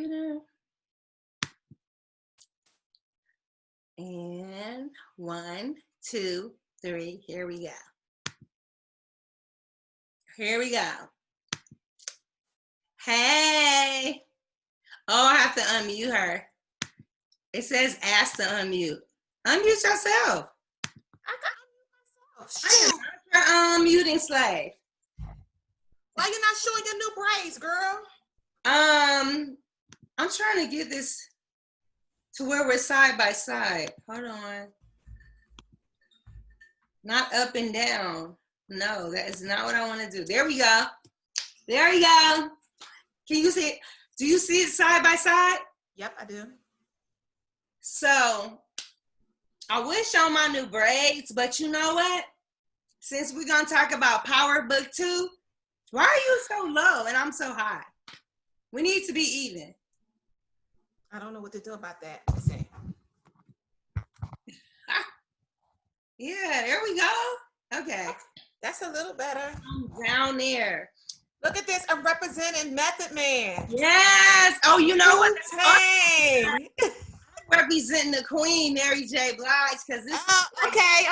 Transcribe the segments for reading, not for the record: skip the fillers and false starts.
computer. And 1, 2, 3. Here we go. Here we go. Hey. Oh, I have to unmute her. It says ask to unmute. Unmute yourself. I got to unmute myself. I am not your unmuting slave. Why you not showing your new braids, girl? I'm trying to get this to where we're side by side. Hold on. Not up and down. No, that is not what I want to do. There we go. There we go. Can you see it? Do you see it side by side? Yep, I do. So, I would show my new braids, but you know what? Since we're going to talk about Power Book 2, why are you so low and I'm so high? We need to be even. I don't know what to do about that. Let's see. Yeah, there we go. Okay. That's a little better. I'm down there. Look at this. I'm representing Method Man. Yes. Oh, you know what? Dang. Representing the queen, Mary J Blige, because this okay.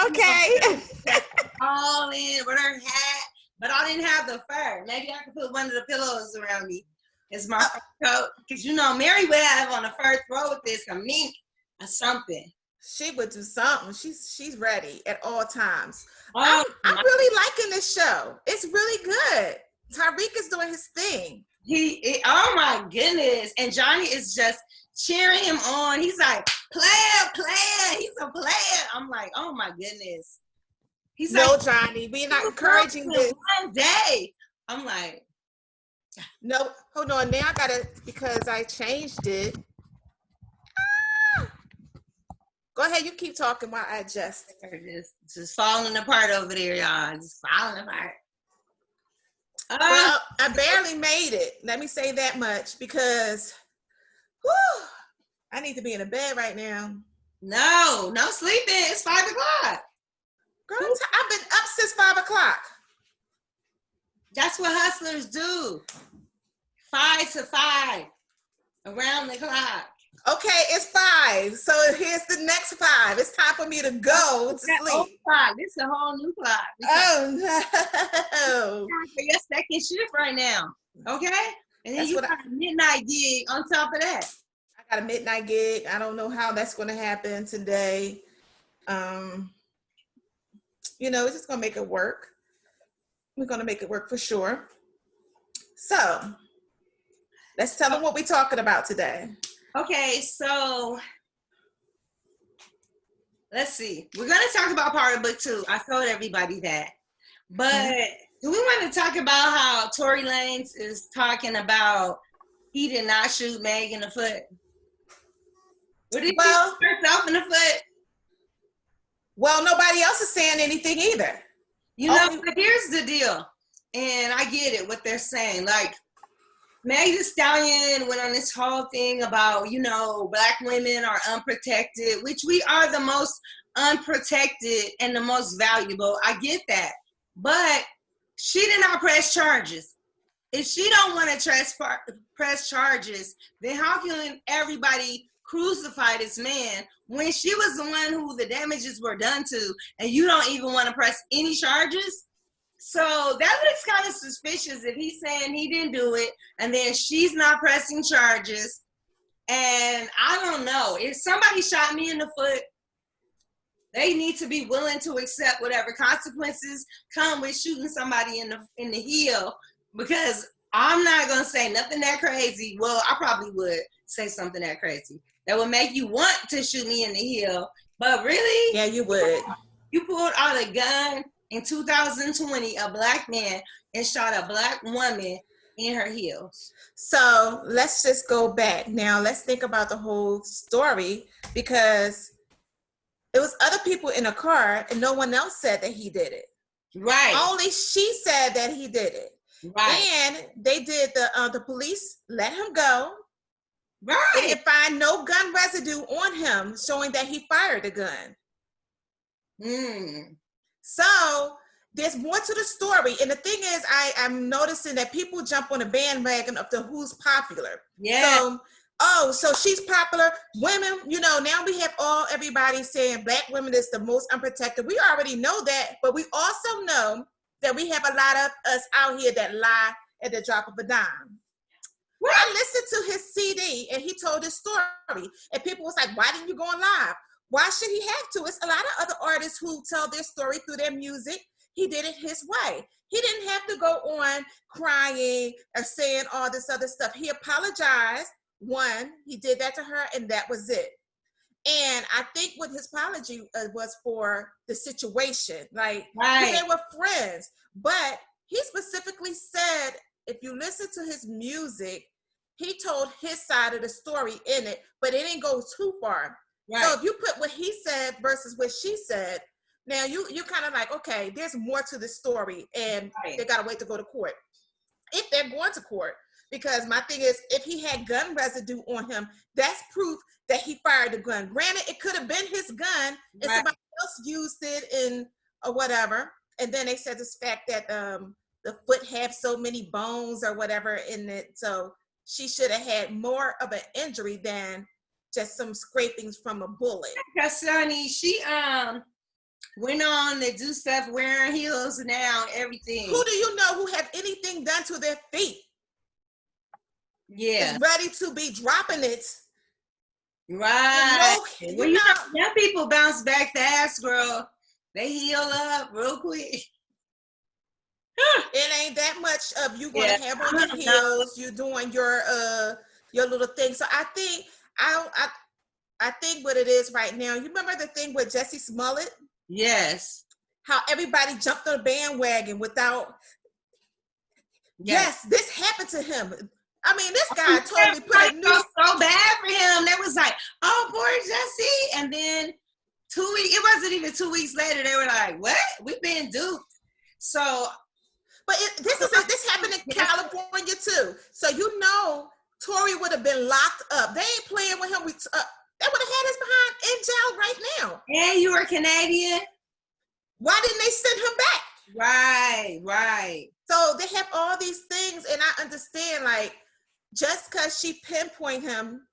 all in with her hat, but I didn't have the fur. Maybe I could put one of the pillows around me. It's my fur coat, because you know Mary would have on the first row with this a mink or something. She would do something. She's ready at all times. Oh, I'm really liking this show. It's really good. Tariq is doing his thing. Oh my goodness. And Johnny is just cheering him on. He's like, player. He's a player. I'm like, oh my goodness. He's no, like, Johnny, we're not encouraging this. One day. I'm like, no, hold on. Now I gotta, because I changed it. Go ahead, you keep talking while I adjust. Just falling apart over there, y'all. Just falling apart. Well, I barely made it. Let me say that much because I need to be in a bed right now. No sleeping. It's 5 o'clock. Girl, I've been up since 5 o'clock. That's what hustlers do. 5 to 5. Around the clock. Okay, it's 5. So here's the next 5. It's time for me to go to sleep. Clock. This is a whole new clock. Oh no! For your second shift right now, okay? And then you got a midnight gig on top of that. I got a midnight gig. I don't know how that's going to happen today. You know, we're just going to make it work. We're going to make it work for sure. So let's tell them what we're talking about today. Okay, so let's see. We're going to talk about Power Book 2. I told everybody that. But do we want to talk about how Tory Lanez is talking about he did not shoot Meg in the foot? What did he shoot herself in the foot? Well, nobody else is saying anything either. You know, but here's the deal. And I get it, what they're saying. Like, Meg the Stallion went on this whole thing about, you know, Black women are unprotected, which we are the most unprotected and the most valuable. I get that. But she did not press charges. If she don't want to press charges, then how can everybody crucify this man when she was the one who the damages were done to, and you don't even want to press any charges? So that looks kind of suspicious if he's saying he didn't do it and then she's not pressing charges. And I don't know. If somebody shot me in the foot, they need to be willing to accept whatever consequences come with shooting somebody in the heel, because I'm not going to say nothing that crazy. Well, I probably would say something that crazy that would make you want to shoot me in the heel. But really? Yeah, you would. You pulled out a gun in 2020, a Black man, and shot a Black woman in her heels. So let's just go back. Now let's think about the whole story, because it was other people in a car and no one else said that he did it. Right. Only she said that he did it. Right. And they did the police let him go. Right. They didn't find no gun residue on him showing that he fired the gun. So there's more to the story. And the thing is, I'm noticing that people jump on a bandwagon of who's popular. Yeah. So oh, so she's popular. Women, now we have everybody saying black women is the most unprotected. We already know that, but we also know that we have a lot of us out here that lie at the drop of a dime. What? I listened to his CD and he told his story, and people was like, why didn't you go on live? Why should he have to? It's a lot of other artists who tell their story through their music. He did it his way. He didn't have to go on crying or saying all this other stuff. He apologized. One, he did that to her, and that was it. And I think what his apology was for the situation. Like, they were friends. But he specifically said, if you listen to his music, he told his side of the story in it, but it didn't go too far. Right. So if you put what he said versus what she said, now you're kind of like, okay, there's more to the story, and they got to wait to go to court. If they're going to court, because my thing is, if he had gun residue on him, that's proof that he fired the gun. Granted, it could have been his gun, and somebody else used it or whatever. And then they said this fact that the foot have so many bones or whatever in it, so she should have had more of an injury than just some scrapings from a bullet. Because Sonny, she went on to do stuff wearing heels now, everything. Who do you know who have anything done to their feet? Yeah. Is ready to be dropping it. Right. Well, young people bounce back fast, girl. They heal up real quick. It ain't that much of you gonna have on your heels. You're doing your little thing. So I think I think what it is right now. You remember the thing with Jussie Smollett? Yes. How everybody jumped on the bandwagon without. Yes, this happened to him. I mean, this guy totally put a new. So bad for him. That was like, oh, poor Jussie. And then 2 weeks. It wasn't even 2 weeks later. They were like, what? We've been duped. So. But this happened in California too. So Tory would have been locked up. They ain't playing with him. They would have had us behind in jail right now. And you were Canadian. Why didn't they send him back? Right. So they have all these things, and I understand, like, just because she pinpoint him,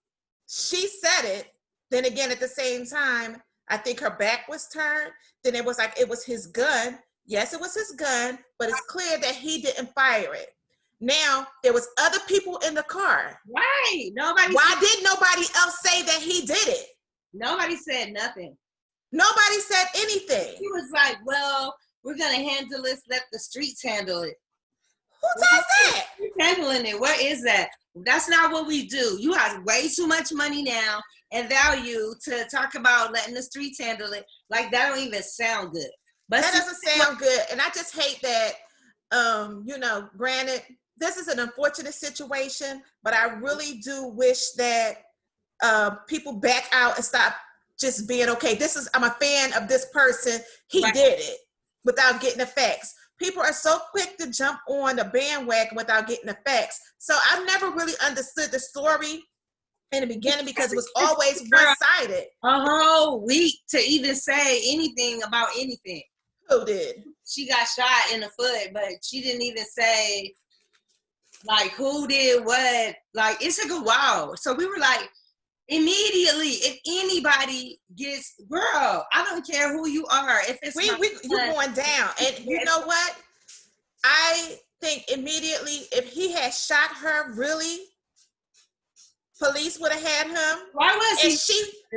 she said it. Then again, at the same time, I think her back was turned. Then it was like it was his gun. Yes, it was his gun, but it's clear that he didn't fire it. Now, there was other people in the car. Right. Why did nobody else say that he did it? Nobody said nothing. Nobody said anything. He was like, well, we're going to handle this. Let the streets handle it. Who does that? Who's handling it? What is that? That's not what we do. You have way too much money now and value to talk about letting the streets handle it. Like, that don't even sound good. But that doesn't sound good. And I just hate that, granted, this is an unfortunate situation, but I really do wish that people back out and stop just being, okay, I'm a fan of this person. He did it without getting the facts. People are so quick to jump on the bandwagon without getting the facts. So I've never really understood the story in the beginning because it was always one-sided. A whole week to even say anything about anything. Who did? She got shot in the foot, but she didn't even say, like, who did what. Like, it took a while. So we were like, immediately, if anybody gets, girl, I don't care who you are. If it's you're going down. And you know what? I think immediately, if he had shot her, really, police would have had him. Why was he?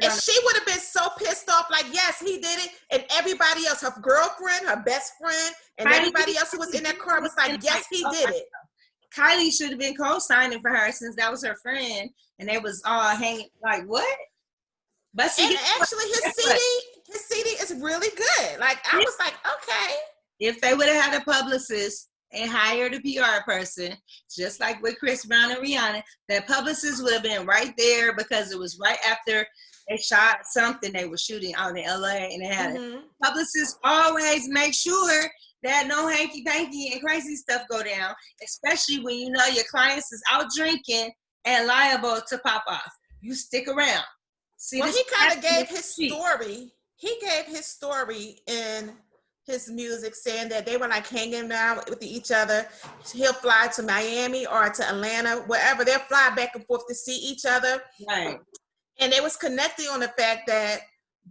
And she would have been so pissed off, like, yes, he did it. And everybody else, her girlfriend, her best friend, and everybody else who was in that car was like, yes, he did it. Kylie should have been co-signing for her since that was her friend. And they was all hanging, like, what? But actually, his CD is really good. Like, I was like, okay. If they would have had a publicist and hired a PR person, just like with Chris Brown and Rihanna, that publicist would have been right there because it was right after they shot something they were shooting out in LA, and they had a publicist always make sure that no hanky-panky and crazy stuff go down, especially when you know your clients is out drinking and liable to pop off. You stick around. See, well, he kind of gave his story. He gave his story in his music, saying that they were like hanging out with each other. He'll fly to Miami or to Atlanta, wherever. They'll fly back and forth to see each other. Right. And they was connecting on the fact that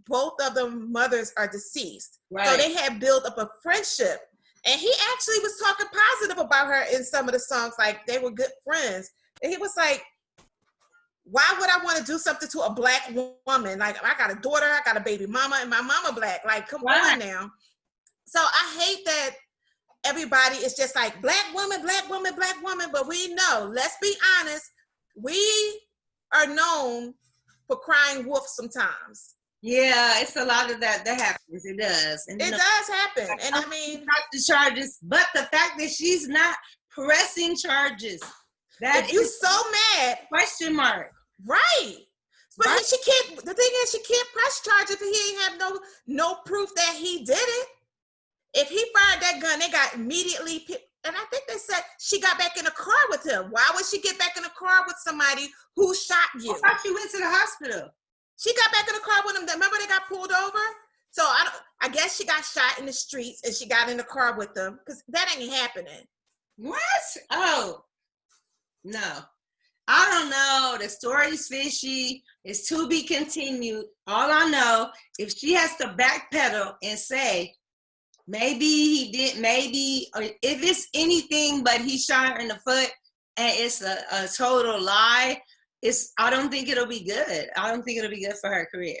both of the mothers are deceased. Right. So they had built up a friendship. And he actually was talking positive about her in some of the songs, like they were good friends. And he was like, why would I want to do something to a Black woman? Like, I got a daughter, I got a baby mama, and my mama Black. Like, come on now. So I hate that everybody is just like, Black woman, Black woman, Black woman. But we know, let's be honest, we are known for crying wolf sometimes. Yeah, it's a lot of that happens. It does. And it does happen. And I mean, not the charges, but the fact that she's not pressing charges. That if you so mad, question mark. Right. But she can't, the thing is, she can't press charges if he ain't have no proof that he did it. If he fired that gun, they got immediately, and I think they said she got back in the car with him. Why would she get back in the car with somebody who shot you? I thought she went to the hospital. She got back in the car with him. Remember they got pulled over? So I guess she got shot in the streets and she got in the car with them, because that ain't happening. What? Oh, no. I don't know. The story's fishy. It's to be continued. All I know, if she has to backpedal and say, maybe he did, maybe, or if it's anything but he shot her in the foot and it's a total lie, I don't think it'll be good. I don't think it'll be good for her career.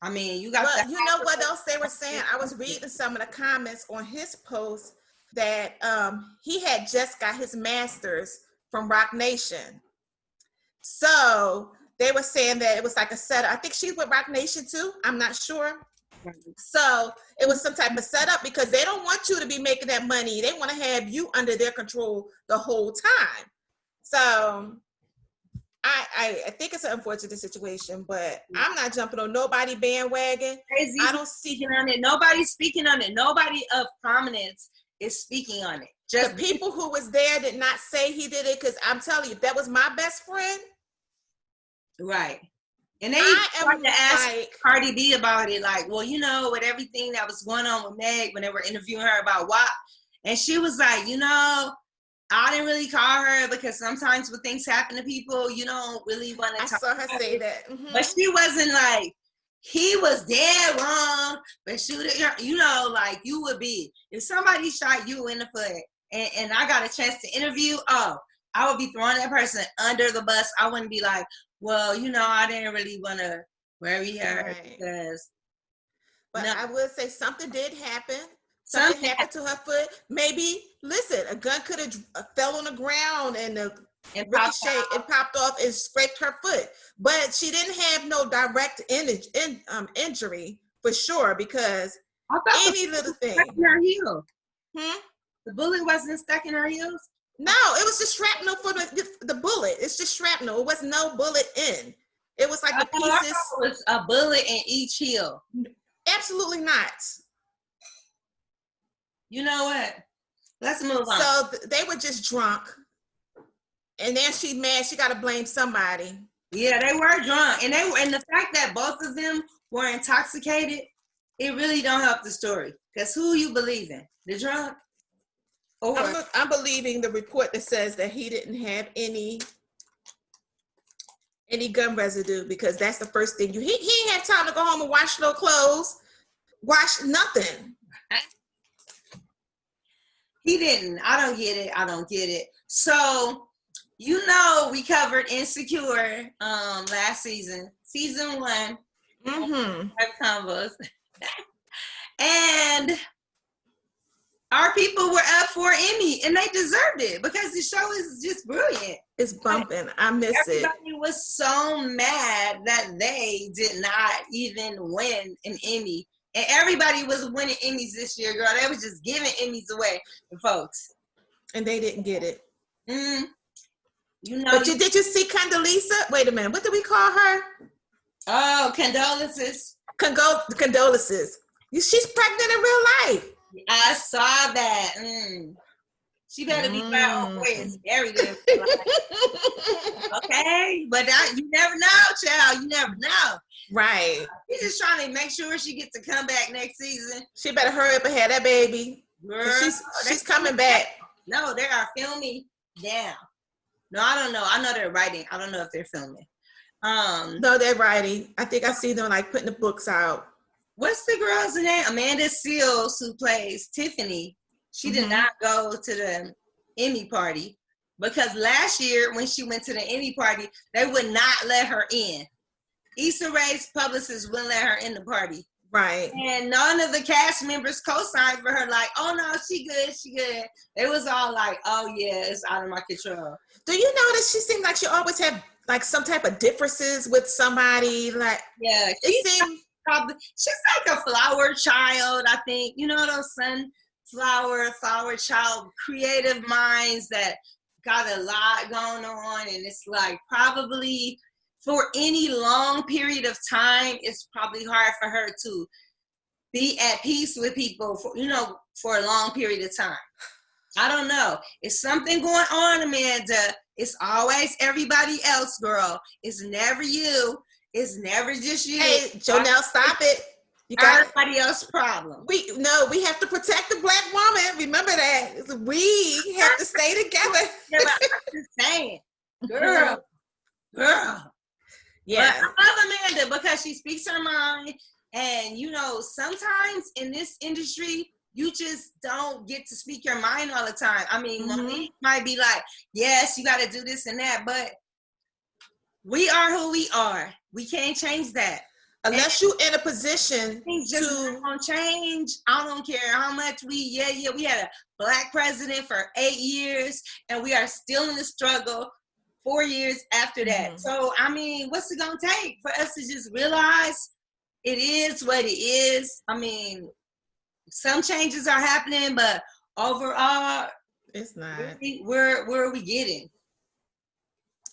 I mean, you got But you know what else they were saying? I was reading some of the comments on his post that he had just got his master's from Rock Nation. So they were saying that it was like a setup. I think she's with Rock Nation too. I'm not sure. So it was some type of setup, because they don't want you to be making that money. They want to have you under their control the whole time. So I think it's an unfortunate situation, but I'm not jumping on nobody bandwagon. Crazy. I don't speaking on it. Nobody's speaking on it. Nobody of prominence is speaking on it. Just the people who was there did not say he did it, because I'm telling you, if that was my best friend. Right. And they tried to ask Cardi B about it, like, well, you know, with everything that was going on with Meg when they were interviewing her about WAP, and she was like, you know, I didn't really call her because sometimes when things happen to people, you don't really want to talk. I saw her say that. Mm-hmm. But she wasn't like, he was dead wrong, but shoot it, you know, like you would be. If somebody shot you in the foot and I got a chance to interview, I would be throwing that person under the bus. I wouldn't be like, well, you know, I didn't really want to worry her because. But no. I would say something did happen. Something happened to her foot. Maybe, listen, a gun could have fell on the ground and popped off and scraped her foot. But she didn't have no direct injury for sure, because any little thing. Stuck in her heel. The bullet wasn't stuck in her heels? No, it was just shrapnel for the bullet. It's just shrapnel. It was no bullet in. It was like the pieces. It was a bullet in each heel. Absolutely not. You know what? Let's move on. So they were just drunk. And then she's mad. She got to blame somebody. Yeah, they were drunk. And the fact that both of them were intoxicated, it really don't help the story. Because who you believing? The drunk? Or I'm believing the report that says that he didn't have any gun residue, because that's the first thing he didn't have time to go home and wash no clothes, wash nothing. He didn't. I don't get it. So, you know, we covered Insecure last season 1. Mm-hmm. Convos. And our people were up for Emmy, and they deserved it because the show is just brilliant. It's bumping. I miss it. Everybody was so mad that they did not even win an Emmy. And everybody was winning Emmys this year, girl. They was just giving Emmys away to folks. And they didn't get it. You know. But did you see Condoleezza? Wait a minute. What do we call her? Oh, condolences. Condolences. She's pregnant in real life. I saw that. She better be found where it's buried in. Okay? But you never know, child. You never know. Right. She's just trying to make sure she gets to come back next season. She better hurry up and have that baby. Girl, she's coming back. No, they are filming now. No, I don't know. I know they're writing. I don't know if they're filming. No, they're writing. I think I see them like putting the books out. What's the girl's name? Amanda Seales, who plays Tiffany. She did not go to the Emmy party because last year when she went to the Emmy party, they would not let her in. Issa Rae's publicist wouldn't let her in the party. Right. And none of the cast members co-signed for her, like, oh no, she good. It was all like, oh yeah, it's out of my control. Do you notice she seemed like she always had like some type of differences with somebody? Like, yeah, she's like a flower child, I think. You know those flower child creative minds that got a lot going on, and it's like probably for any long period of time, it's probably hard for her to be at peace with people for a long period of time. I don't know. It's something going on, Amanda. It's always everybody else, girl. It's never you. It's never just you. Hey, Jonelle, stop it. You got everybody else's problem. We have to protect the Black woman. Remember that. We have to stay together. Yeah, but I'm just saying, girl. Yeah. But I love Amanda because she speaks her mind. And, sometimes in this industry, you just don't get to speak your mind all the time. I mean, Monique might be like, yes, you got to do this and that. But we are who we are. We can't change that. Unless you're in a position to change. I don't care how much we had a Black president for 8 years, and we are still in the struggle 4 years after that. So, I mean, what's it going to take for us to just realize it is what it is? I mean, some changes are happening, but overall, it's not. Where are we getting?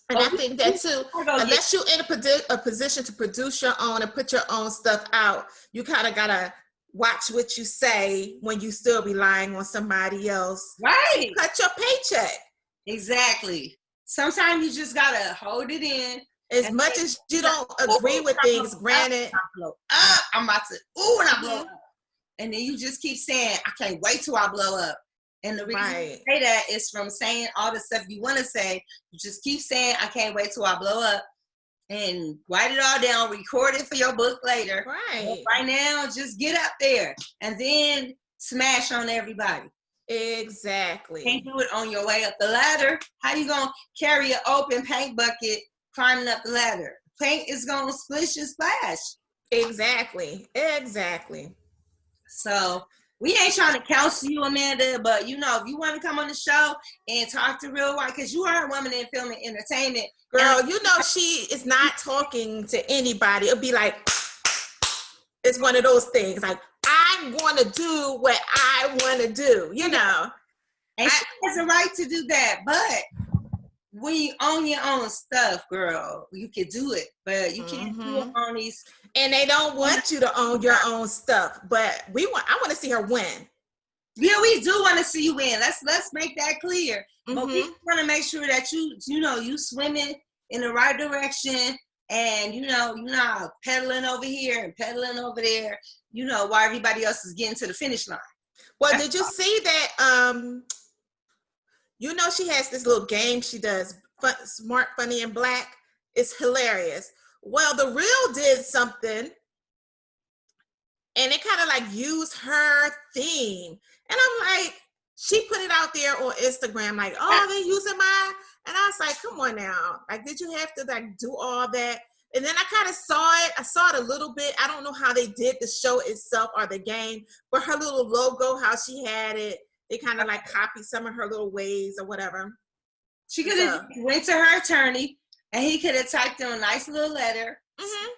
And I think that too, unless you're in a position to produce your own and put your own stuff out, you kind of got to watch what you say when you still relying on somebody else. Right. Cut your paycheck. Exactly. Sometimes you just got to hold it in. As much as you don't agree with things, granted. I'm about to, and I blow up. And then you just keep saying, I can't wait till I blow up. And the reason you say that is from saying all the stuff you want to say. You just keep saying, I can't wait till I blow up. And write it all down, record it for your book later. Right. But right now, just get up there and then smash on everybody. Exactly. Can't do it on your way up the ladder. How you going to carry an open paint bucket climbing up the ladder? Paint is going to splish and splash. Exactly. So we ain't trying to counsel you, Amanda, but if you want to come on the show and talk to Real White, because you are a woman in film and entertainment. Girl, she is not talking to anybody. It'll be like, it's one of those things. Like, I'm going to do what I want to do, And she has a right to do that, but when you own your own stuff, girl, you can do it, but you can't do it on these. And they don't want you to own your own stuff, but I want to see her win. Yeah, we do want to see you win. Let's make that clear. But we want to make sure that you swimming in the right direction, and you're not pedaling over here and pedaling over there. While everybody else is getting to the finish line. Well, did you see that? She has this little game she does, Smart, Funny, and Black. It's hilarious. Well, The Real did something, and it kind of like used her theme. And I'm like, she put it out there on Instagram, like, oh, they're using mine. And I was like, come on now. Like, did you have to like do all that? And then I kind of saw it. I saw it a little bit. I don't know how they did the show itself or the game, but her little logo, how she had it, they kind of like copied some of her little ways or whatever. She could have went to her attorney, and he could have typed in a nice little letter.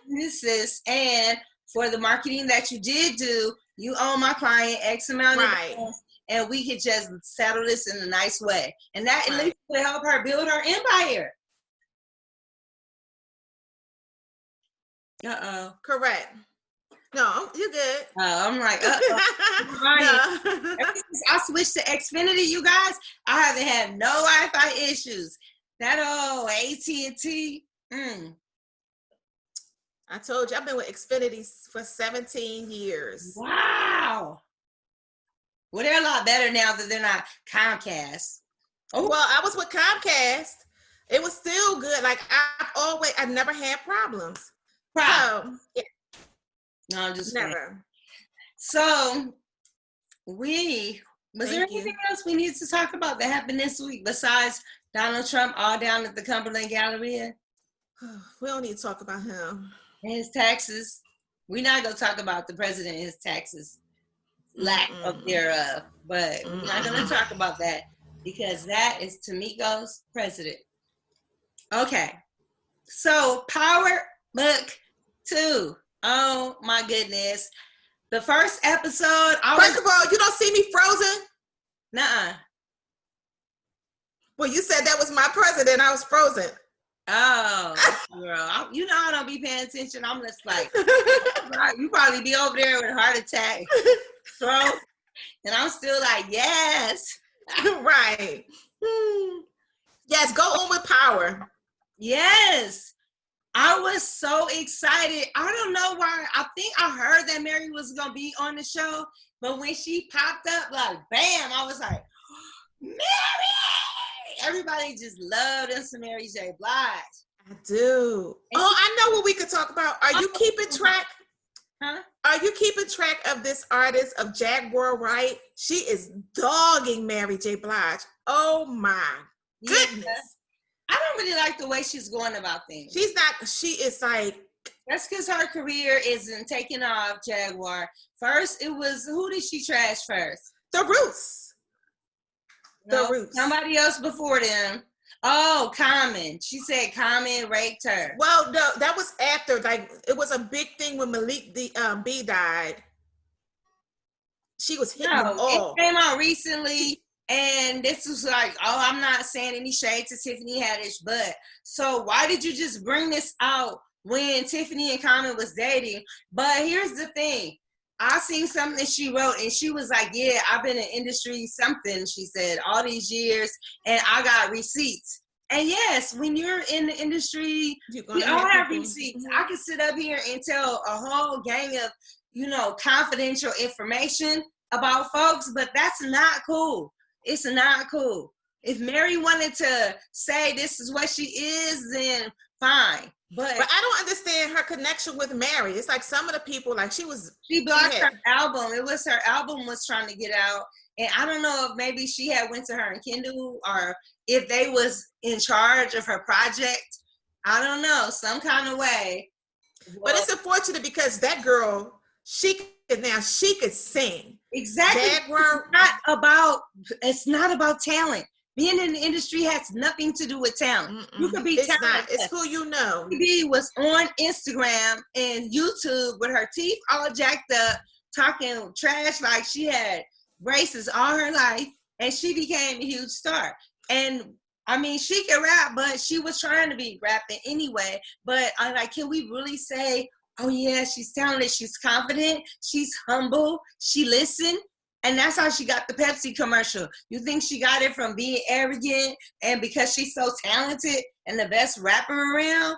This is, and for the marketing that you did do, you owe my client X amount of dollars, and we could just settle this in a nice way. And that at least would help her build her empire. Correct. No, you're good. I'm like, I switched to Xfinity, you guys. I haven't had no Wi-Fi issues. That old AT&T. I told you, I've been with Xfinity for 17 years. Wow. Well, they're a lot better now that they're not Comcast. Oh. Well, I was with Comcast. It was still good. Like, I've never had problems. So, yeah. No, I'm just never. Saying. So, was there anything else we need to talk about that happened this week besides Donald Trump all down at the Cumberland Galleria? We don't need to talk about him. And his taxes. We're not going to talk about the president and his taxes. Lack of thereof. But we're not going to talk about that because that is Tamiko's president. Okay. So, Power Book 2. Oh, my goodness. The first episode. First of all, you don't see me frozen? Nuh-uh. Well, you said that was my president. I was frozen. Oh, girl. You know I don't be paying attention. I'm just like, you probably be over there with a heart attack. Throat. And I'm still like, yes. Right. Yes, go on with Power. Yes. I was so excited. I don't know why. I think I heard that Mary was going to be on the show. But when she popped up, like, bam, I was like, Mary! Everybody just loved us, Mary J Blige. I do. I know what we could talk about. Are you keeping track? Huh? Are you keeping track of this artist of Jaguar Wright? She is dogging Mary J Blige. Oh my goodness. Yeah. I don't really like the way she's going about things. She is like. That's because her career isn't taking off, Jaguar. First, it was, who did she trash first? The Roots. No, the Roots. Somebody else before them. Oh, Common. She said Common raped her. Well, no, that was after. Like, it was a big thing when Malik B died. She was hitting them all. It came out recently, and this was like, I'm not saying any shade to Tiffany Haddish, but so why did you just bring this out when Tiffany and Common was dating? But here's the thing. I seen something she wrote, and she was like, yeah, I've been in industry something, she said, all these years, and I got receipts. And yes, when you're in the industry, we all have receipts. I can sit up here and tell a whole gang of, confidential information about folks, but that's not cool. It's not cool. If Mary wanted to say this is what she is, then fine. But I don't understand her connection with Mary. It's like some of the people, like she blocked her album. It was her album was trying to get out. And I don't know if maybe she had went to her and Kendall or if they was in charge of her project. I don't know, some kind of way. But it's unfortunate because that girl, she could sing. Exactly. It's not about talent. Being in the industry has nothing to do with talent. You could be talented. It's who you know. She was on Instagram and YouTube with her teeth all jacked up, talking trash like she had braces all her life, and she became a huge star. And I mean, she can rap, but she was trying to be rapping anyway. But I'm like, can we really say, oh yeah, she's talented, she's confident, she's humble, she listened? And that's how she got the Pepsi commercial. You think she got it from being arrogant and because she's so talented and the best rapper around?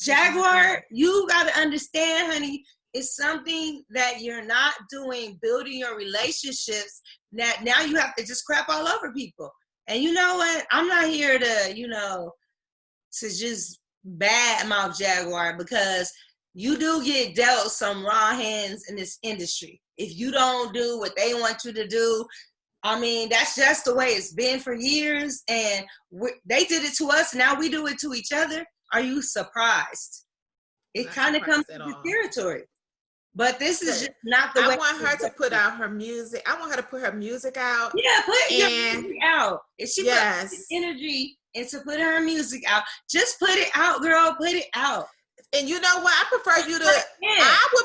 Jaguar, you got to understand, honey, it's something that you're not doing, building your relationships, that now you have to just crap all over people. And you know what? I'm not here to, to just badmouth Jaguar, because you do get dealt some raw hands in this industry. If you don't do what they want you to do, I mean, that's just the way it's been for years. And they did it to us. Now we do it to each other. Are you surprised? It kind of comes to the territory. But this is just not the way. I want her to put out her music. I want her to put her music out. Yeah, put your music out. If she puts energy into putting her music out, just put it out, girl. Put it out. And you know what? I would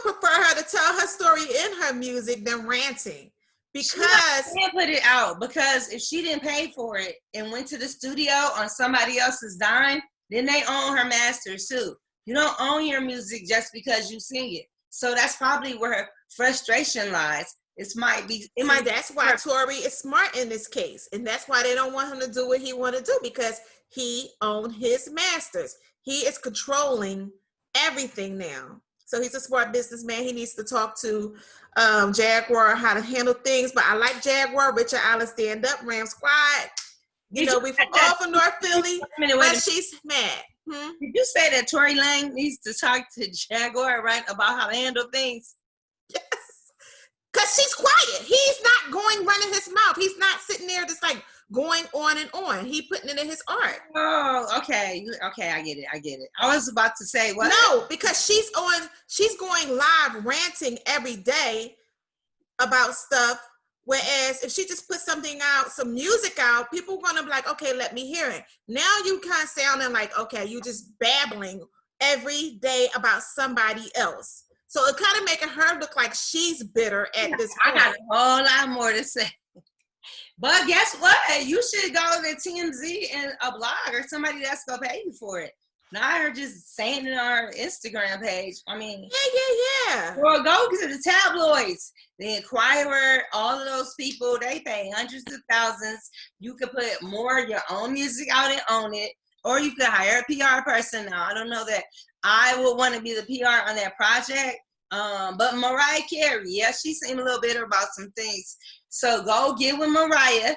prefer her to tell her story in her music than ranting. Because she can't put it out, because if she didn't pay for it and went to the studio on somebody else's dime, then they own her masters too. You don't own your music just because you sing it. So that's probably where her frustration lies. That's why Tory is smart in this case. And that's why they don't want him to do what he want to do, because he owned his masters. He is controlling everything now. So he's a smart businessman. He needs to talk to Jaguar how to handle things. But I like Jaguar. Richard Allen, stand up. Ram Squad. We from all from North Philly. But she's mad. Did you say that Tory Lanez needs to talk to Jaguar, right, about how to handle things? Yes. Because she's quiet. He's not running his mouth. He's not sitting there just like going on and on. He putting it in his art. Oh, okay. Okay, I get it. I was about to say, what? No, because she's going live ranting every day about stuff. Whereas if she just put something out, some music out, people are going to be like, okay, let me hear it. Now you kind of sounding like, okay, you just babbling every day about somebody else. So it kind of making her look like she's bitter at this point. I got a whole lot more to say. But guess what? You should go to TMZ and a blog or somebody that's going to pay you for it. Not her just saying it on our Instagram page. I mean, yeah. Well, go to the tabloids, the Inquirer, all of those people, they pay hundreds of thousands. You could put more of your own music out and own it, or you could hire a PR person. Now, I don't know that I would want to be the PR on that project. But Mariah Carey, yeah, she seemed a little bitter about some things. So go get with Mariah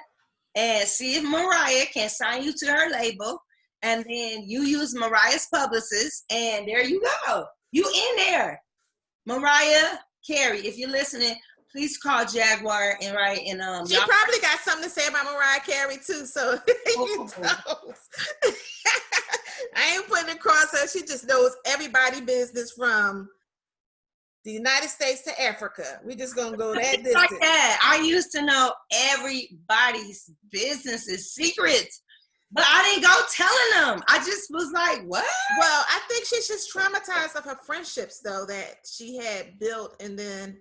and see if Mariah can sign you to her label. And then you use Mariah's publicist, and there you go. You in there. Mariah Carey, if you're listening, please call Jaguar and write. And she probably got something to say about Mariah Carey too. So you know. I ain't putting it across her. She just knows everybody's business from the United States to Africa. We just gonna go that distance. Like that. I used to know everybody's business' secrets. But I didn't go telling them. I just was like, what? Well, I think she's just traumatized of her friendships, though, that she had built, and then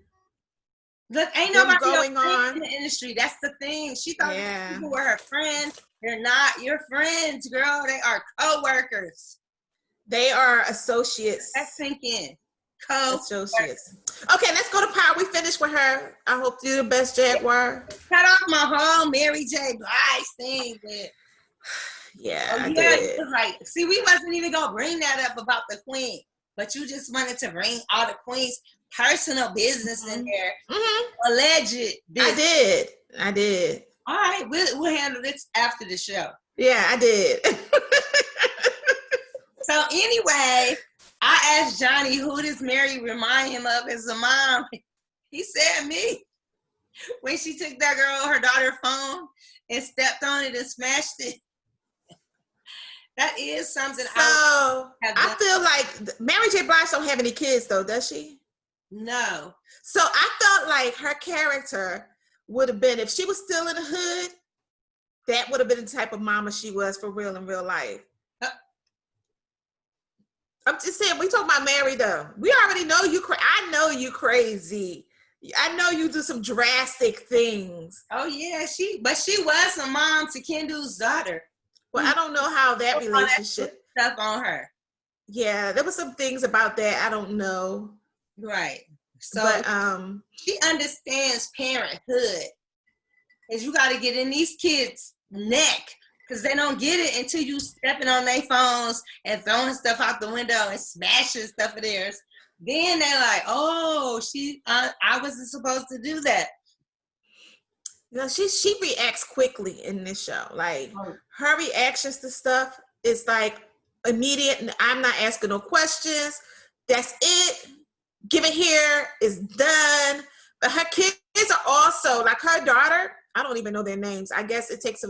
look, ain't nobody going on in the industry. That's the thing. She thought people were her friends. They're not your friends, girl. They are co-workers. They are associates. Let's sink in. Associates. Okay, let's go to Power. We finished with her. I hope you're the best, Jaguar. Cut off my whole Mary J Blige thing, but I did. It was like, see, we wasn't even gonna bring that up about the queen, but you just wanted to bring all the queen's personal business in there, alleged business. I did. All right, we'll handle this after the show. Yeah, I did. So anyway, I asked Johnny who does Mary remind him of as a mom. He said me. When she took that girl, her daughter's phone, and stepped on it and smashed it. That is something. So I feel like Mary J Blige don't have any kids though, does she? No. So I felt like her character would have been, if she was still in the hood, that would have been the type of mama she was for real in real life. I'm just saying, we talking about Mary though. We already know you. I know you crazy. I know you do some drastic things. Oh yeah, she was a mom to Kendu's daughter. Well, I don't know how that relationship stuff on her. Yeah, there was some things about that I don't know. Right. So, but she understands parenthood, and you got to get in these kids' neck because they don't get it until you stepping on their phones and throwing stuff out the window and smashing stuff of theirs. Then they're like, "Oh, I wasn't supposed to do that." You know, she reacts quickly in this show. Like her reactions to stuff is like immediate. And I'm not asking no questions. That's it. Give it here. It's done. But her kids are also like her daughter. I don't even know their names. I guess it takes so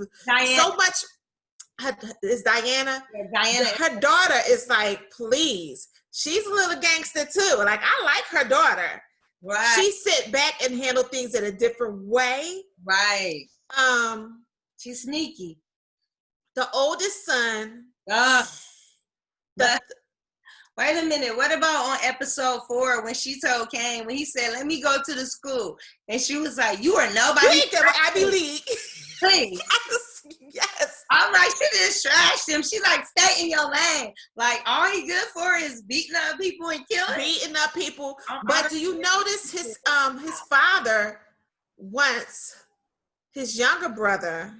much. Is Diana? Yeah, Diana. Her daughter is like, please. She's a little gangster too. Like I like her daughter. Right. She sit back and handle things in a different way. Right. She's sneaky. The oldest son. Wait a minute. What about on episode 4 when she told Kane, when he said, "Let me go to the school," and she was like, "You are nobody." You ain't gonna Ivy League. Please. Yes. I'm like, she just trashed him. She like, stay in your lane. Like, all he good for is beating up people and killing. Beating up people. But do you notice his father wants his younger brother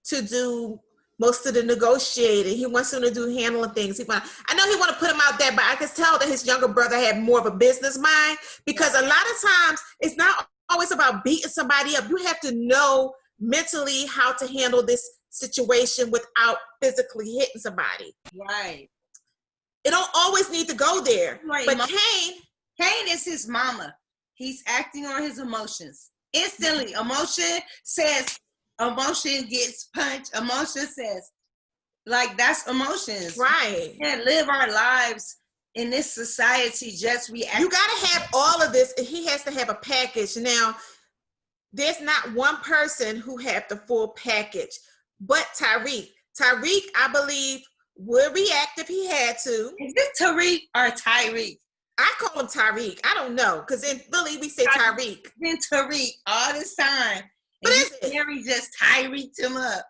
to do most of the negotiating. He wants him to do handling things. I know he want to put him out there, but I can tell that his younger brother had more of a business mind, because a lot of times it's not always about beating somebody up. You have to know mentally how to handle this situation without physically hitting somebody. Right. It don't always need to go there. Right. But Kane is his mama. He's acting on his emotions. Instantly, emotion says, emotion gets punched. Emotion says, like, that's emotions. Right. We can't live our lives in this society just reacting. You got to have all of this. He has to have a package. Now, there's not one person who have the full package, but Tariq. Tariq, I believe, would react if he had to. Is this Tariq or Tyreek? I call him Tariq. I don't know, because in Philly we say Tariq. Been Tariq all this time. What is it? Mary just Tyreeked him up.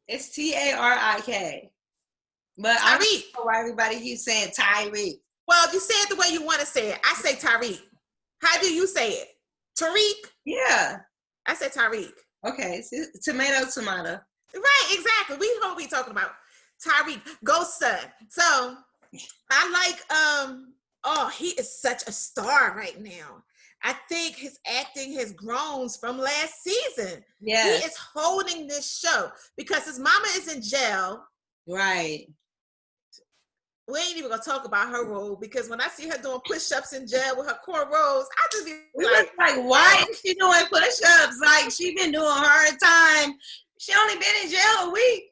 It's Tarik. But I don't know why everybody keeps saying Tyreek. Well, if you say it the way you want to say it, I say Tariq. How do you say it? Tariq? Yeah. I say Tariq. Okay, so tomato. Right, exactly. We know what we talking about. Tariq, ghost son. So I like, he is such a star right now. I think his acting has grown from last season. Yeah. He is holding this show because his mama is in jail. Right. We ain't even gonna talk about her role, because when I see her doing push-ups in jail with her cornrows, I just be like, why is she doing push-ups? Like, she been doing hard time. She only been in jail a week.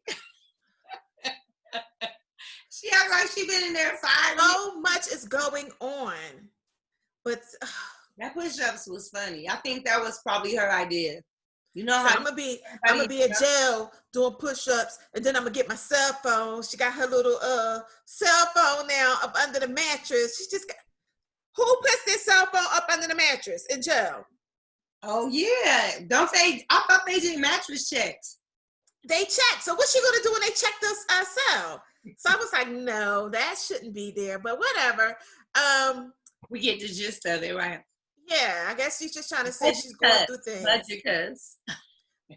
She acts like she been in there 5 weeks. So much is going on, but that push-ups was funny. I think that was probably her idea. You know how I'm gonna be in jail doing push-ups, and then I'm gonna get my cell phone. She got her little cell phone now up under the mattress. She just got, who puts their cell phone up under the mattress in jail? Oh yeah, don't they? I thought they did mattress checks. They check. So what's she gonna do when they check this cell? So I was like, no, that shouldn't be there. But whatever. We get the gist of it, right? Yeah, I guess she's just trying to say she's going through things. Budget cuts.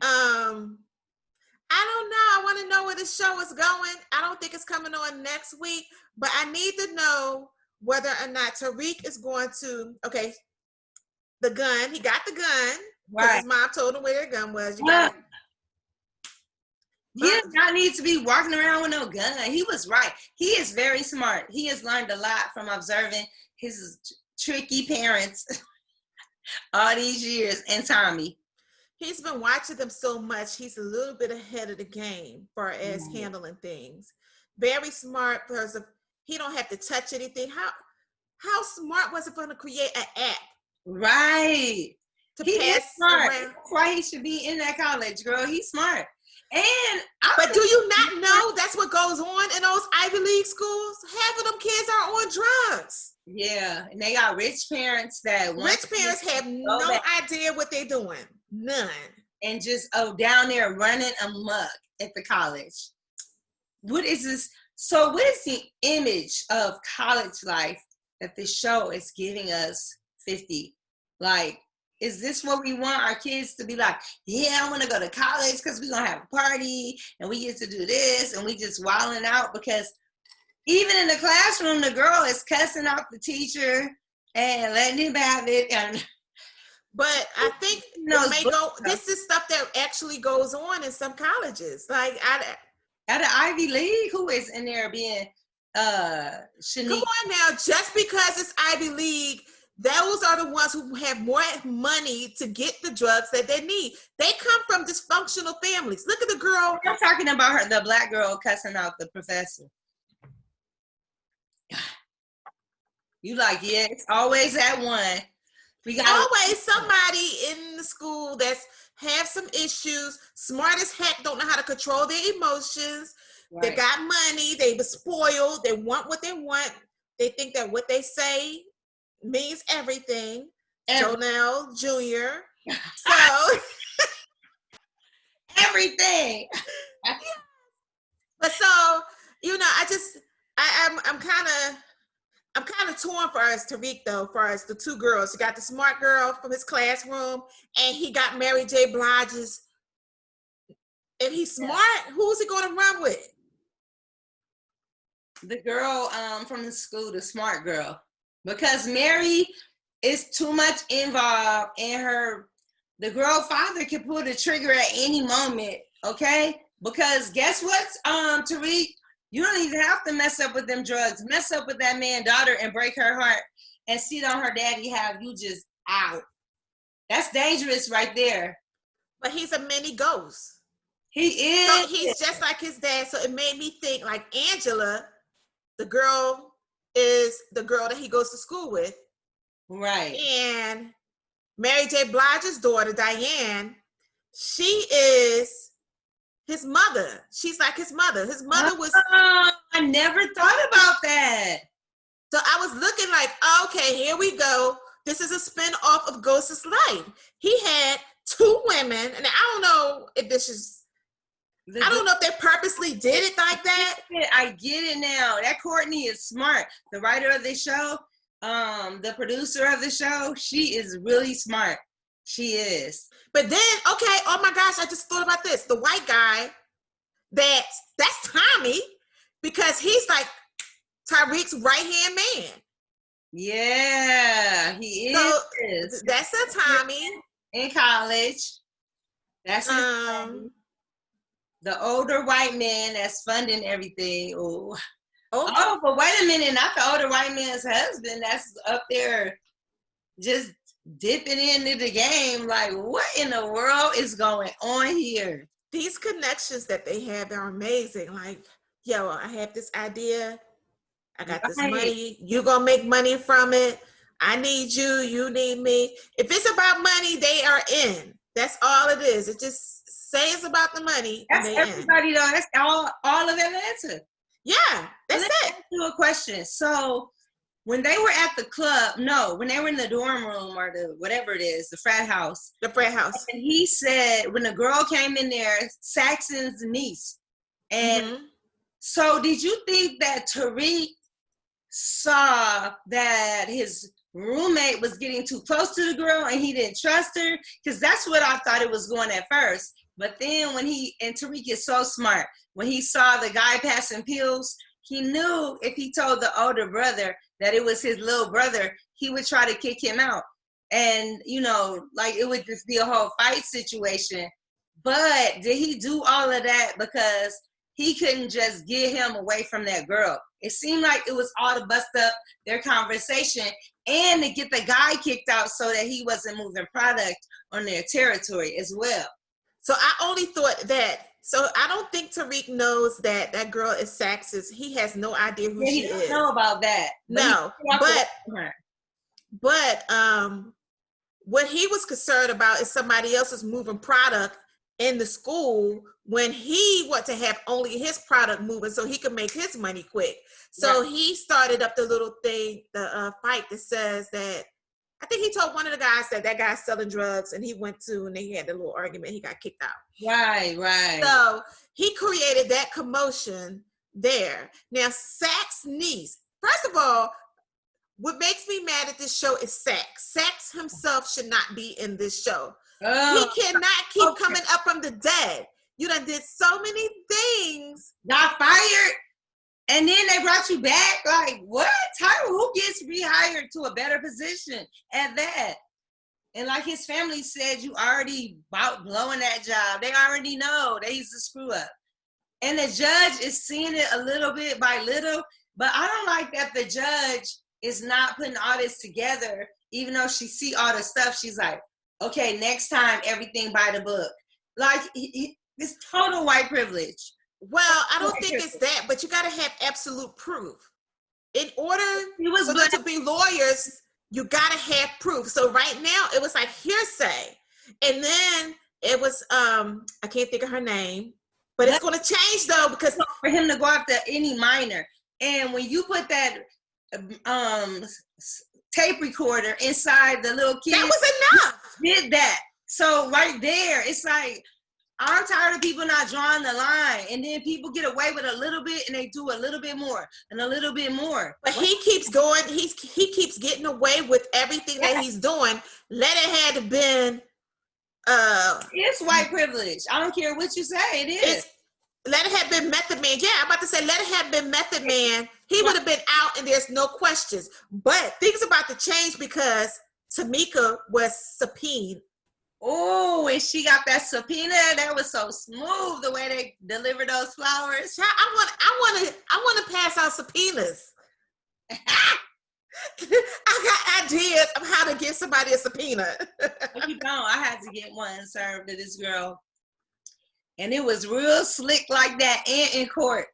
I don't know. I want to know where the show is going. I don't think it's coming on next week, but I need to know whether or not Tariq is going to, the gun. He got the gun. Right. His mom told him where the gun was. You got it. He does not need to be walking around with no gun. He was right. He is very smart. He has learned a lot from observing his tricky parents all these years, and Tommy. He's been watching them so much. He's a little bit ahead of the game for as handling things. Very smart person. He don't have to touch anything. How smart was it for him to create an app? Right. He is smart. That's why he should be in that college, girl. He's smart. But do you not know that's what goes on in those Ivy League schools? Half of them kids are on drugs. Yeah, and they got rich parents that rich parents have no idea what they're doing. None. And just down there running amok at the college. What is this? So what is the image of college life that this show is giving us, 50? Like, is this what we want our kids to be like? Yeah, I want to go to college because we're going to have a party and we get to do this and we just wilding out, because even in the classroom, the girl is cussing out the teacher and letting him have it. But I think this is stuff that actually goes on in some colleges. Like at the Ivy League, who is in there being Shanique? Come on now, just because it's Ivy League, those are the ones who have more money to get the drugs that they need. They come from dysfunctional families. Look at the girl. I'm talking about the black girl cussing out the professor. You like, yeah, it's always that one. We got always somebody in the school that's have some issues, smart as heck, don't know how to control their emotions. Right. They got money, they were spoiled, they want what they want. They think that what they say means everything. Jonelle Jr. So everything. Yeah. But so, I'm kind of torn for us, Tariq, though, for us, the two girls. He got the smart girl from his classroom, and he got Mary J. Blige's If he's smart, who's he going to run with? The girl from the school, the smart girl. Because Mary is too much involved in her. The girl father can pull the trigger at any moment, okay? Because guess what, Tariq? You don't even have to mess up with them drugs. Mess up with that man's daughter and break her heart and sit on her daddy have you just out. That's dangerous right there. But he's a mini ghost. He is. So he's just like his dad. So it made me think like Angela, the girl is the girl that he goes to school with. Right. And Mary J Blige's daughter, Diane, she is his mother. She's like his mother. His mother was... I never thought about that. So I was looking like, okay, here we go. This is a spin-off of Ghost's life. He had 2 women, and I don't know if this is... I don't know if they purposely did it like that. I get it now. That Courtney is smart. The writer of the show, the producer of the show, she is really smart. She is. But then, okay, oh my gosh, I just thought about this. The white guy, that's Tommy, because he's like Tariq's right-hand man. Yeah, he is. So that's a Tommy. In college. That's the older white man that's funding everything. Oh, but wait a minute, not the older white man's husband that's up there just dipping into the game. Like, what in the world is going on here? These connections that they have are amazing. Like, yo, I have this idea. I got this money. You gonna make money from it. I need you. You need me. If it's about money, they are in. That's all it is. It just say it's about the money. That's everybody though. That's all of Atlanta. Yeah, that's it. Ask you a question. So when they were at the club, when they were in the dorm room or the whatever it is, the frat house. The frat house. And he said when the girl came in there, Saxon's niece. And so did you think that Tariq saw that his roommate was getting too close to the girl and he didn't trust her? Because that's what I thought it was going at first. But then and Tariq is so smart, when he saw the guy passing pills, he knew if he told the older brother that it was his little brother, he would try to kick him out. And, like it would just be a whole fight situation. But did he do all of that because he couldn't just get him away from that girl? It seemed like it was all to bust up their conversation and to get the guy kicked out so that he wasn't moving product on their territory as well. So I only thought that. So I don't think Tariq knows that that girl is Sax's. He has no idea who she is. He doesn't know about that. No, but what he was concerned about is somebody else is moving product in the school when he wanted to have only his product moving so he could make his money quick. So he started up the little thing, the fight that says that, I think he told one of the guys that guy's selling drugs, and he went to, and they had a little argument. He got kicked out. Right. So he created that commotion there. Now, Sax's niece, first of all, what makes me mad at this show is Sax. Sax himself should not be in this show. He cannot keep coming up from the dead. You done did so many things. Got fired. And then they brought you back. Like, what? Who gets rehired to a better position at that? And like his family said, you already about blowing that job. They already know that he's a screw up. And the judge is seeing it a little bit by little. But I don't like that the judge is not putting all this together. Even though she see all the stuff, she's like, okay, next time, everything by the book. Like, it's total white privilege. Well, I don't think it's that, but you got to have absolute proof. In order for them to be lawyers, you got to have proof. So right now, it was like hearsay. And then it was, I can't think of her name, but it's going to change though, because for him to go after any minor. And when you put that tape recorder inside the little kid, that was enough. Did that. So right there, it's like, I'm tired of people not drawing the line, and then people get away with a little bit, and they do a little bit more and a little bit more. But he keeps going. He keeps getting away with everything that he's doing. Let it have been It's white privilege. I don't care what you say. It is. Let it have been Method Man. Yeah, I'm about to say, let it have been Method Man. He would have been out, and there's no questions. But things about to change because Tamika was subpoenaed. Oh, and she got that subpoena. That was so smooth the way they delivered those flowers. I want to pass out subpoenas. I got ideas of how to give somebody a subpoena. If you don't, I had to get one served to this girl. And it was real slick like that and in court.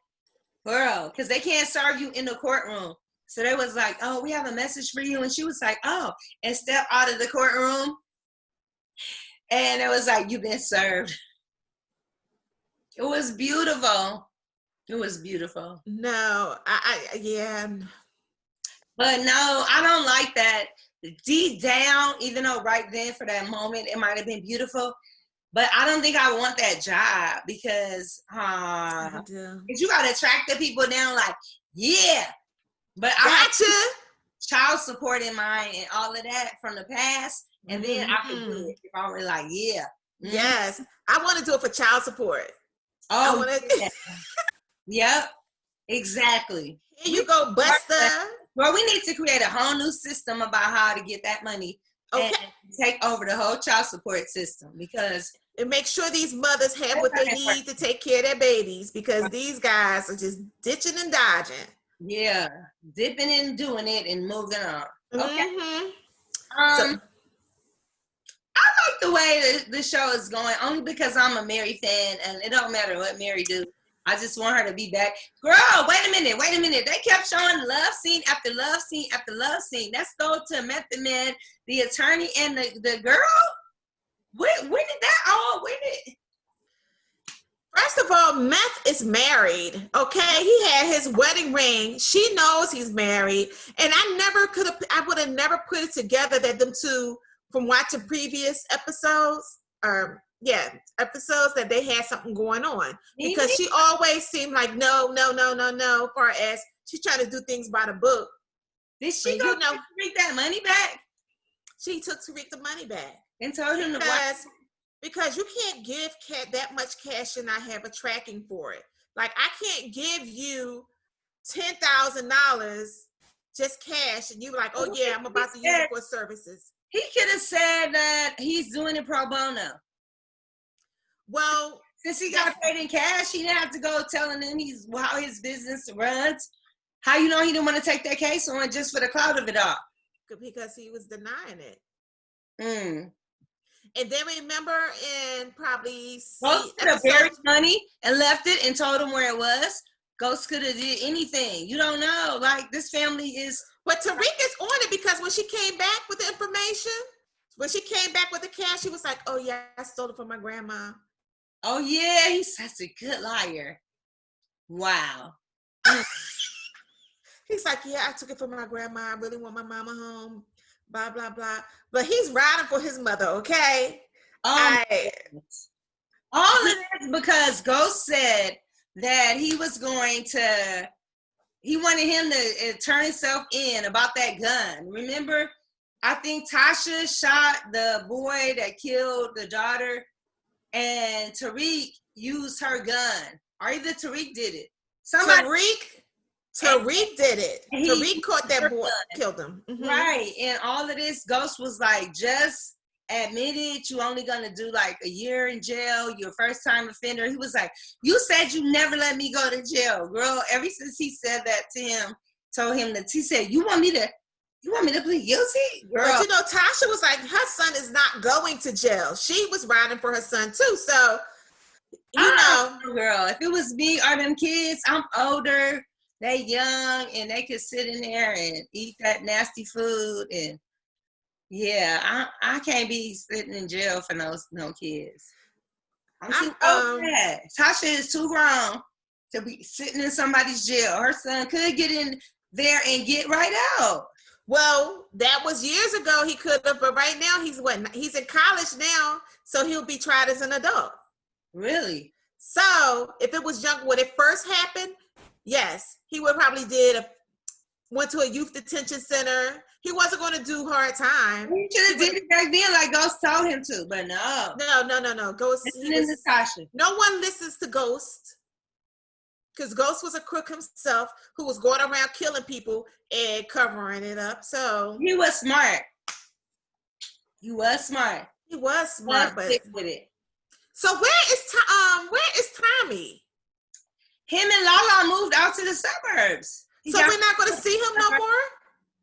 Girl, because they can't serve you in the courtroom. So they was like, oh, we have a message for you. And she was like, oh, and step out of the courtroom. And it was like, you've been served. It was beautiful. It was beautiful. No, yeah. But no, I don't like that. Deep down, even though right then for that moment, it might have been beautiful. But I don't think I want that job because you got to track the people down like, yeah. But gotcha. I have child support in mind and all of that from the past. And then I could do it if I were like, yeah. Mm-hmm. Yes. I want to do it for child support. Oh, yeah. Yep. Exactly. Here you go, Buster. Well, we need to create a whole new system about how to get that money. Okay. And take over the whole child support system because and make sure these mothers have what they need to take care of their babies because these guys are just ditching and dodging. Yeah, dipping and doing it and moving on. Okay. Mm-hmm. I like the way the show is going only because I'm a Mary fan and it don't matter what Mary do. I just want her to be back. Girl, wait a minute. They kept showing love scene after love scene after love scene. Let's go to Method Man, the attorney, and the girl. When did that all? First of all, Meth is married. Okay, he had his wedding ring. She knows he's married, and I would have never put it together that them two, from watching previous episodes, episodes that they had something going on because she always seemed like no, far as she's trying to do things by the book. Did she go Tariq that money back? She took Tariq the money back and told him because you can't give that much cash and not have a tracking for it. Like I can't give you $10,000 just cash and you like, oh yeah, I'm about to use it for services. He could have said that he's doing it pro bono. Well, since he got paid in cash, he didn't have to go telling him how his business runs. How you know he didn't want to take that case on just for the clout of it all? Because he was denying it. Mm. And then remember in probably Ghost could have buried money and left it and told him where it was. Ghost could have did anything. You don't know. Like this family is. But Tariq is on it because when she came back with the information, when she came back with the cash, she was like, "Oh yeah, I stole it from my grandma." Oh yeah, he's such a good liar. Wow. He's like, yeah, I took it from my grandma. I really want my mama home. Blah blah blah. But he's riding for his mother, okay? All of this because Ghost said that he wanted him to turn himself in about that gun. Remember, I think Tasha shot the boy that killed the daughter. And Tariq used her gun. Or either Tariq did it. Tariq did it. Tariq caught that boy, killed him. Mm-hmm. Right. And all of this, Ghost was like, just admit it. You only gonna do like a year in jail. You're a first time offender. He was like, you said you never let me go to jail. Girl, ever since he said that to him, told him that he said, you want me to plead guilty? Girl. But you know, Tasha was like, her son is not going to jail. She was riding for her son too. So, you know. Girl, if it was me or them kids, I'm older, they young, and they could sit in there and eat that nasty food. And yeah, I can't be sitting in jail for no kids. I'm too old for that. Tasha is too grown to be sitting in somebody's jail. Her son could get in there and get right out. Well, that was years ago. He could have, but right now he's in college now, so he'll be tried as an adult. Really? So if it was young when it first happened, yes, he would probably did went to a youth detention center. He wasn't going to do hard time. He should have did it back then, like Ghost told him to, but no. No. Ghost. Natasha. No one listens to Ghost, because Ghost was a crook himself who was going around killing people and covering it up. So he was smart. But with it. So where is Tommy? Him and Lala moved out to the suburbs. So we're not going to see him no more?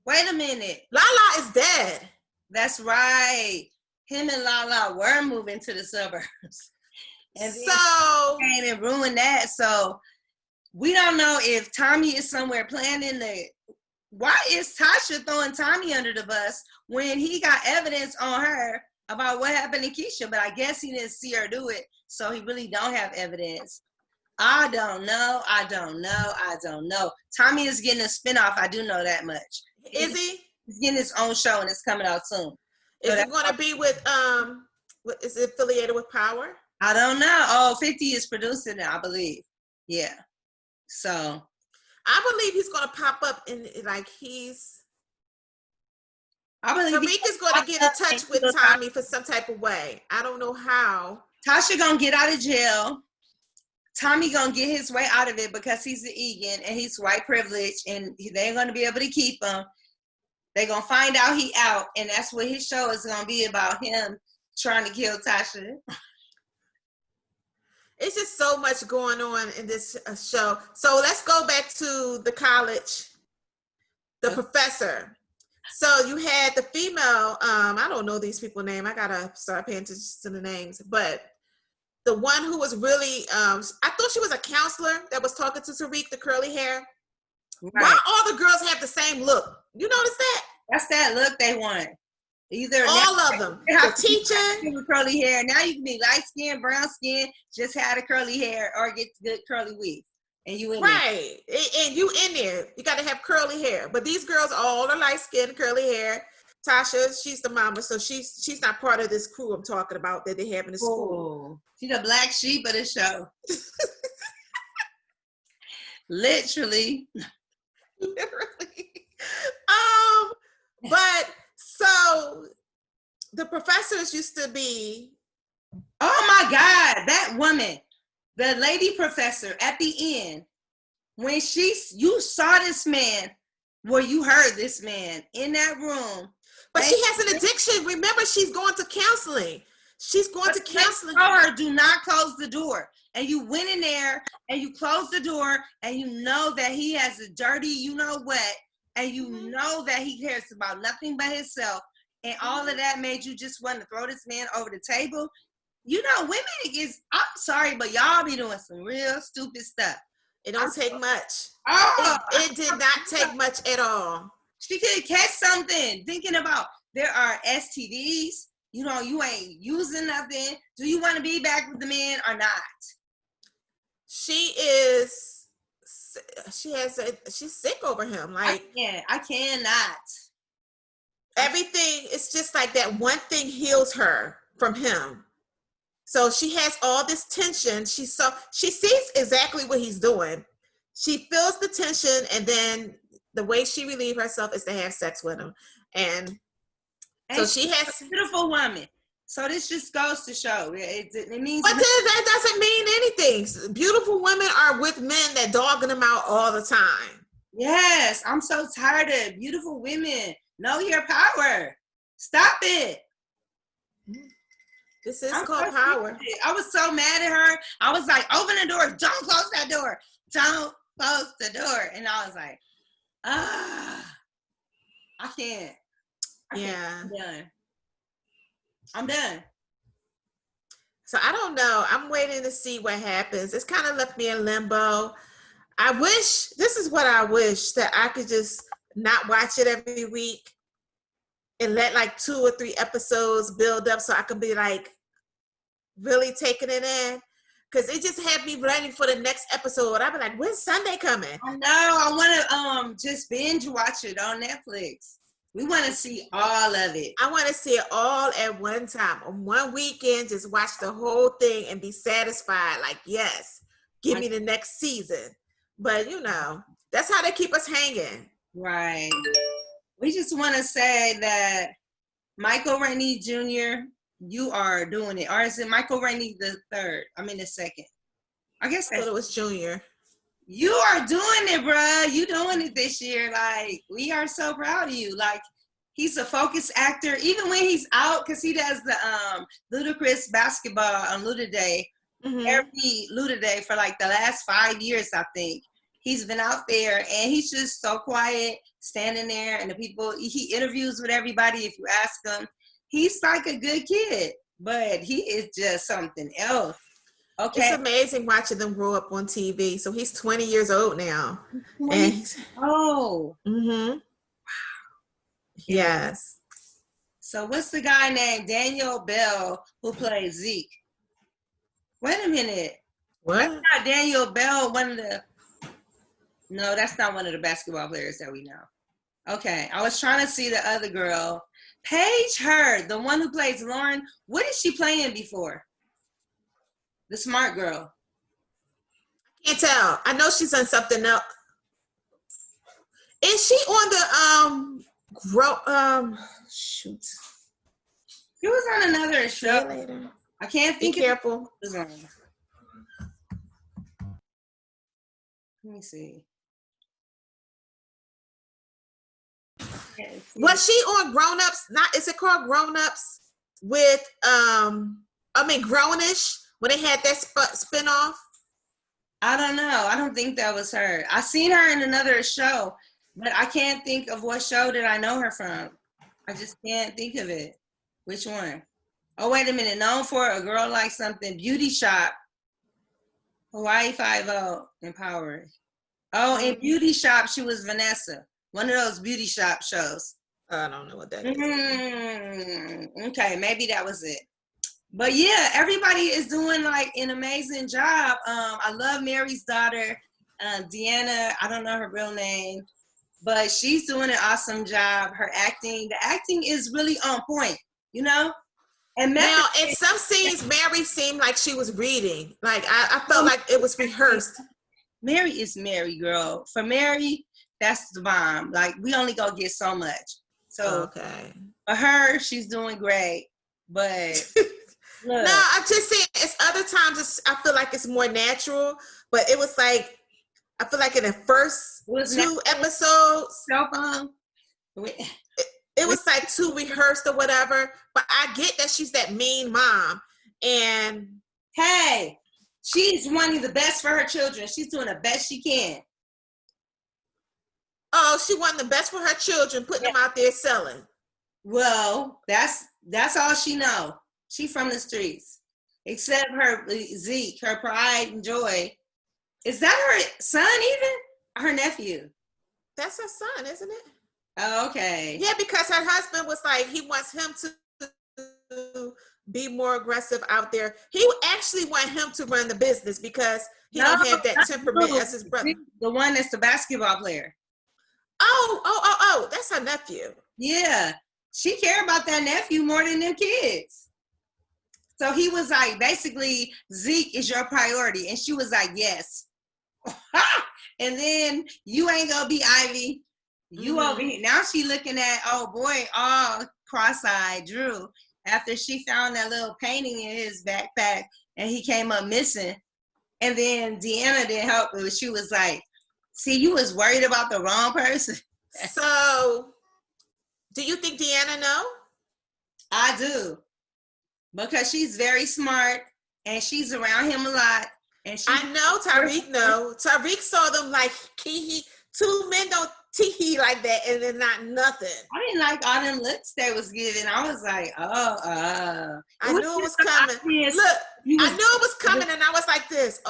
Wait a minute. Lala is dead. That's right. Him and Lala were moving to the suburbs. And so came and ruined that. So we don't know if Tommy is somewhere planning the. Why is Tasha throwing Tommy under the bus when he got evidence on her about what happened to Keisha? But I guess he didn't see her do it, so he really don't have evidence. I don't know. Tommy is getting a spinoff. I do know that much. Is he? He's getting his own show and it's coming out soon. Is it going to be with is it affiliated with Power? I don't know. Oh, 50 is producing it, I believe. Yeah. So I believe he's going to pop up in I believe Tariq is going to get in touch with Tommy for some type of way. I don't know how. Tasha gonna get out of jail. Tommy gonna get his way out of it because he's an Egan and he's white privilege and they ain't gonna be able to keep him. They're gonna find out he out, and that's what his show is gonna be about, him trying to kill Tasha. It's just so much going on in this show. So let's go back to the college, the professor. So you had the female, I don't know these people's name. I gotta start paying attention to the names, but the one who was really, I thought she was a counselor that was talking to Tariq, the curly hair. Right. Why all the girls have the same look? You notice that? That's that look they want. Either all of them. The teacher with curly hair. Now you can be light skin, brown skin, just have the curly hair, or get good curly weave, and you in right. There. And you in there. You got to have curly hair. But these girls all are light skin, curly hair. Tasha, she's the mama, so she's not part of this crew I'm talking about that they have in the school. She's the black sheep of the show. Literally. But so the professors used to be. Oh my God, that woman, the lady professor at the end, when you saw this man, you heard this man in that room. But she has an addiction. Remember, she's going to counseling. She's going to counseling. Her, do not close the door. And you went in there and you closed the door and you know that he has a dirty, you know what, and you know that he cares about nothing but himself. And all of that made you just want to throw this man over the table. You know, women I'm sorry, but y'all be doing some real stupid stuff. It don't take much. Oh, it did not take much at all. She could catch something. Thinking about there are STDs. You know, you ain't using nothing. Do you want to be back with the man or not? She's sick over him. Like I cannot. Everything, it's just like that one thing heals her from him. So she has all this tension. She sees exactly what he's doing. She feels the tension, and then the way she relieves herself is to have sex with him. And so she has a beautiful woman. So this just goes to show it means. But that doesn't mean anything. Beautiful women are with men that dogging them out all the time. Yes, I'm so tired of beautiful women. Know your power. Stop it. This is called power. I was so mad at her. I was like, open the door. Don't close that door. Don't close the door. And I was like, I can't. I'm done. So I don't know. I'm waiting to see what happens. It's kind of left me in limbo. This is what I wish, that I could just not watch it every week and let like 2 or 3 episodes build up so I can be like really taking it in. Because it just had me ready for the next episode. I'd be like, when's Sunday coming? I know. I want to just binge watch it on Netflix. We want to see all of it. I want to see it all at one time. On one weekend, just watch the whole thing and be satisfied. Like, yes, give me the next season. But, you know, that's how they keep us hanging. Right. We just want to say that Michael Rainey Jr., you are doing it. Or is it Michael Rainey the third? I mean the second. I guess I thought it was Junior. You are doing it, bruh. You doing it this year. Like, we are so proud of you. Like, he's a focused actor. Even when he's out, because he does the Ludacris basketball on Luda Day. Every Luda Day for like the last 5 years, I think. He's been out there, and he's just so quiet, standing there, and the people, he interviews with everybody if you ask him. He's like a good kid, but he is just something else. Okay. It's amazing watching them grow up on TV. So he's 20 years old now. Oh. Mm-hmm. Yes. So what's the guy named Daniel Bell who plays Zeke? Wait a minute. What? That's not Daniel Bell, No, that's not one of the basketball players that we know. Okay, I was trying to see the other girl. Paige Hurd, the one who plays Lauren. What is she playing before? The smart girl. I can't tell. I know she's on something else. Is she on the shoot? She was on another show. Later. I can't think. Be careful. Let me see. Was she on Grown Ups? Is it called Grown Ups with Grownish when they had that spinoff? I don't know. I don't think that was her. I seen her in another show, but I can't think of what show did I know her from. I just can't think of it. Which one? Oh, wait a minute. Known for A Girl Like Something, Beauty Shop, Hawaii Five-0, Empowered. Oh, in Beauty Shop, she was Vanessa. One of those beauty shop shows. I don't know what that is. Okay, maybe that was it. But yeah, everybody is doing like an amazing job. I love Mary's daughter, Deanna. I don't know her real name, but she's doing an awesome job. Her acting, the acting is really on point, you know? And now, in some scenes, Mary seemed like she was reading. Like, I felt like it was rehearsed. Mary is Mary, girl. For Mary, that's the bomb. Like, we only go get so much. So, okay. For her, she's doing great. But, no, I'm just saying, it's other times, I feel like it's more natural. But it was like, I feel like in the first two episodes, it was like too rehearsed or whatever. But I get that she's that mean mom. And hey, she's wanting the best for her children. She's doing the best she can. Oh, she wanted the best for her children, putting them out there selling. Well, that's all she know. She from the streets. Except her Zeke, her pride and joy. Is that her son even? Or her nephew? That's her son, isn't it? Oh, okay. Yeah, because her husband was like, he wants him to be more aggressive out there. He actually want him to run the business because he don't have that temperament as his brother. The one that's the basketball player. Oh, that's her nephew. Yeah. She cared about that nephew more than them kids. So he was like, basically, Zeke is your priority. And she was like, yes. And then you ain't gonna be Ivy. You over here. Now she looking at, oh boy, all cross-eyed Drew after she found that little painting in his backpack and he came up missing. And then Deanna didn't help her. She was like, see, you was worried about the wrong person. So, do you think Deanna know? I do. Because she's very smart and she's around him a lot. And I know Tariq know. Tariq saw them like two men don't tee like that and then not nothing. I didn't like all them looks they was giving. I was like, I knew it was coming. Look, I knew it was coming and I was like this.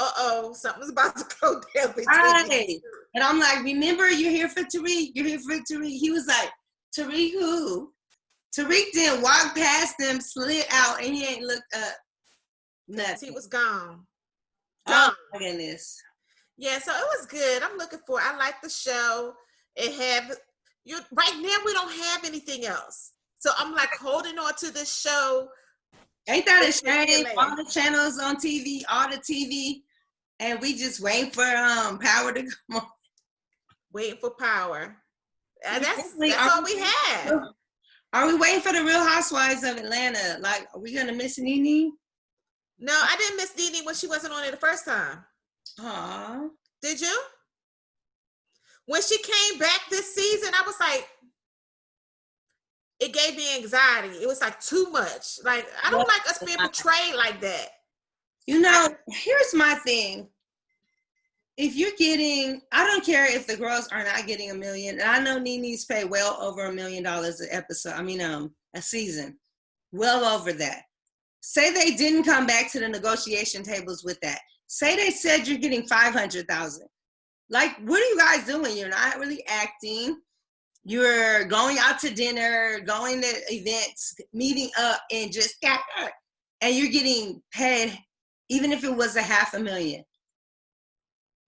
Something's about to go down between. And I'm like, remember, you're here for Tariq. You're here for Tariq. He was like, Tariq who? Tariq didn't walk past them, slid out, and he ain't looked up. Nothing. He was gone. Oh my goodness. Yeah, so it was good. I'm looking for. I like the show. It have right now we don't have anything else. So I'm like holding on to this show. Ain't that a shame? All the channels on TV, all the TV, and we just waiting for Power to come on. Waiting for Power. That's all we had. Are we waiting for the Real Housewives of Atlanta? Like, are we gonna miss Nene? No, I didn't miss Nene when she wasn't on it the first time. Aww. Did you? When she came back this season, I was like, it gave me anxiety. It was like too much. Like, I don't like us being portrayed like that. You know, here's my thing. If you're getting, I don't care if the girls are not getting $1 million. And I know Nene's paid well over $1 million an episode. A season, well over that. Say they didn't come back to the negotiation tables with that. Say they said you're getting 500,000. Like, what are you guys doing? You're not really acting. You're going out to dinner, going to events, meeting up, and just got hurt. And you're getting paid, even if it was $500,000.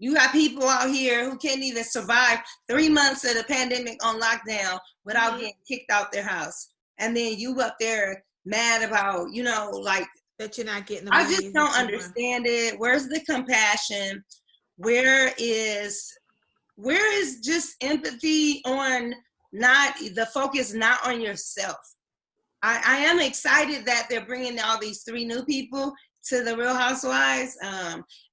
You got people out here who can't even survive 3 months of the pandemic on lockdown without getting kicked out their house. And then you up there mad about, like, that you're not getting the money. I just don't understand it. Where's the compassion? Where is just empathy on the focus not on yourself? I am excited that they're bringing all these 3 new people to the Real Housewives.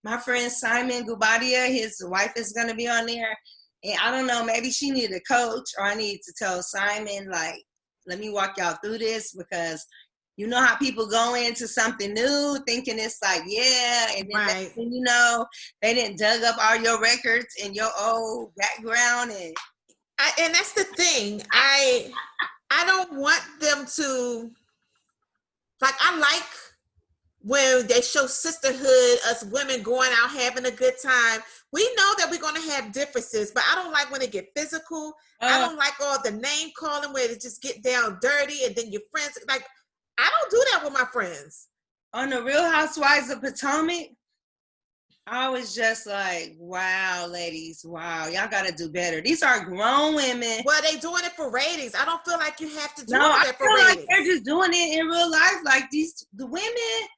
My friend Simon Gubadia, his wife is going to be on there. And I don't know, maybe she needed a coach, or I need to tell Simon, like, let me walk y'all through this, because you know how people go into something new thinking it's like, yeah, and then they didn't dug up all your records and your old background. And that's the thing. I don't want them to, like, I like when they show sisterhood, us women going out having a good time. We know that we're going to have differences, but I don't like when they get physical. I don't like all the name calling where they just get down dirty and then your friends, like, I don't do that with my friends. On the Real Housewives of Potomac, I was just like, wow, ladies, wow, y'all got to do better. These are grown women. Well, they doing it for ratings. I don't feel like you have to do that for ratings. Like they're just doing it in real life. Like the women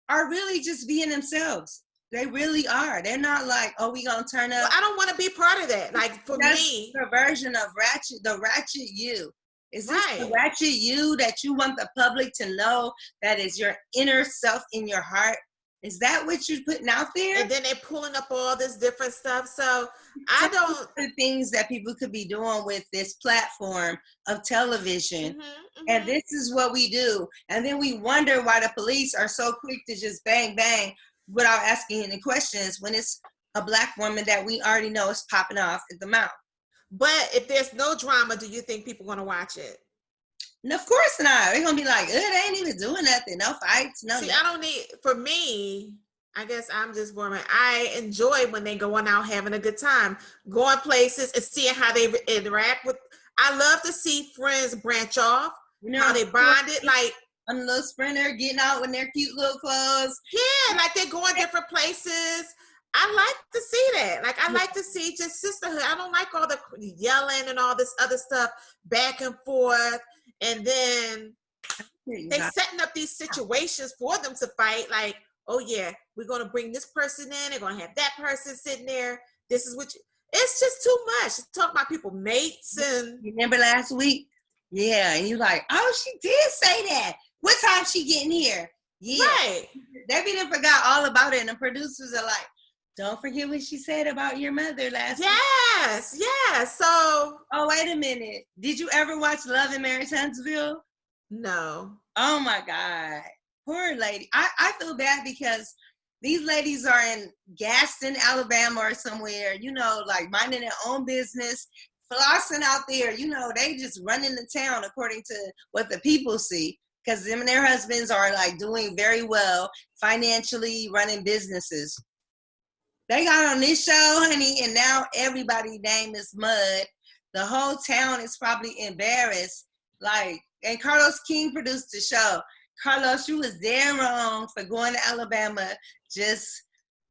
are really just being themselves. They really are. They're not like, oh, we gonna turn up. Well, I don't want to be part of that. Like, for me, the version of the ratchet you. Is this the ratchet you that you want the public to know that is your inner self in your heart? Is that what you're putting out there? And then they're pulling up all this different stuff. So I don't. The things that people could be doing with this platform of television. And this is what we do. And then we wonder why the police are so quick to just bang, bang without asking any questions when it's a Black woman that we already know is popping off at the mouth. But if there's no drama, do you think people are going to watch it? No, of course not. They're going to be like, they ain't even doing nothing. No fights, no. See, I don't need, for me, I guess I'm just woman. I enjoy when they going out having a good time, going places and seeing how they interact with. I love to see friends branch off, how they bonded, like on a little sprinter, getting out in their cute little clothes. Yeah, like they're going different places. I like to see that. Like, I like to see just sisterhood. I don't like all the yelling and all this other stuff back and forth. And then they setting up these situations for them to fight. Like, oh yeah, we're going to bring this person in. They're going to have that person sitting there. This is what it's just too much. Talk about people mates. And you remember last week? Yeah. And you're like, oh, she did say that. What time she getting here? Yeah. Right. They didn't forgot all about it. And the producers are like, don't forget what she said about your mother last week. Yes. So. Oh, wait a minute. Did you ever watch Love and Marriage Huntsville? No. Oh my God. Poor lady. I feel bad because these ladies are in Gaston, Alabama or somewhere, like minding their own business, flossing out there. They just running the town according to what the people see. Because them and their husbands are like doing very well financially, running businesses. They got on this show, honey, and now everybody's name is mud. The whole town is probably embarrassed. Like, and Carlos King produced the show. Carlos, you was dead wrong for going to Alabama. Just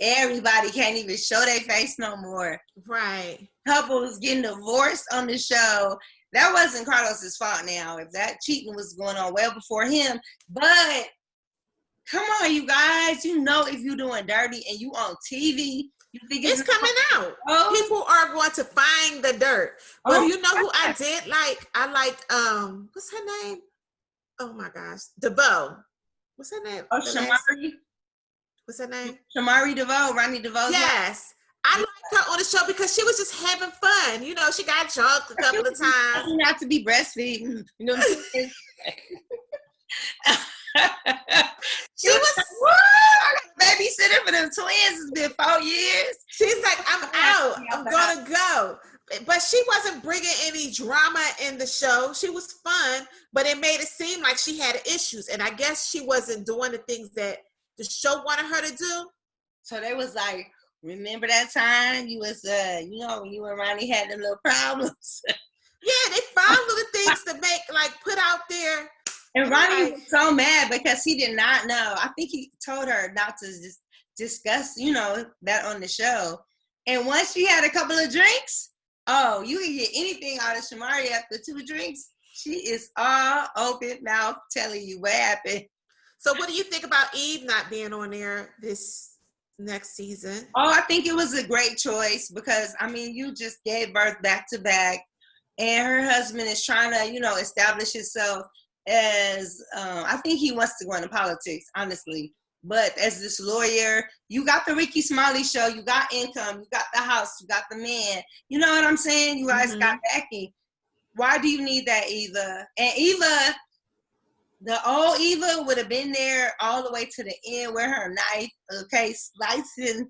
everybody can't even show their face no more. Right. Couples getting divorced on the show. That wasn't Carlos's fault now. If that cheating was going on well before him. But come on, you guys. If you're doing dirty and you on TV, You think it's coming out. Oh. People are going to find the dirt. But you know who I did like? I liked what's her name? Oh my gosh, DeVoe. What's her name? Oh, Shamari. What's her name? Shamari DeVoe, Ronnie DeVoe. Yes. I liked her on the show because she was just having fun. You know, she got drunk a couple of times. Not to be breastfeeding. You know what I'm saying? She was what? I got a babysitter for them twins. It's been 4 years. She's like, I'm out. I'm gonna go. But she wasn't bringing any drama in the show. She was fun, but it made it seem like she had issues. And I guess she wasn't doing the things that the show wanted her to do. So they was like, remember that time you was, you know, when you and Ronnie had them little problems? Yeah, they found little things to make, like, put out there. And Ronnie was so mad because he did not know. I think he told her not to just discuss, you know, that on the show. And once she had a couple of drinks, oh, you can get anything out of Shamari after 2 drinks. She is all open mouth telling you what happened. So what do you think about Eve not being on there this next season? Oh, I think it was a great choice because, I mean, you just gave birth back to back. And her husband is trying to, you know, establish himself as, I think he wants to go into politics, honestly. But as this lawyer, you got the Ricky Smiley show, you got income, you got the house, you got the man. You know what I'm saying? You guys got backing. Why do you need that, Eva? And Eva, the old Eva would have been there all the way to the end with her knife, okay, slicing,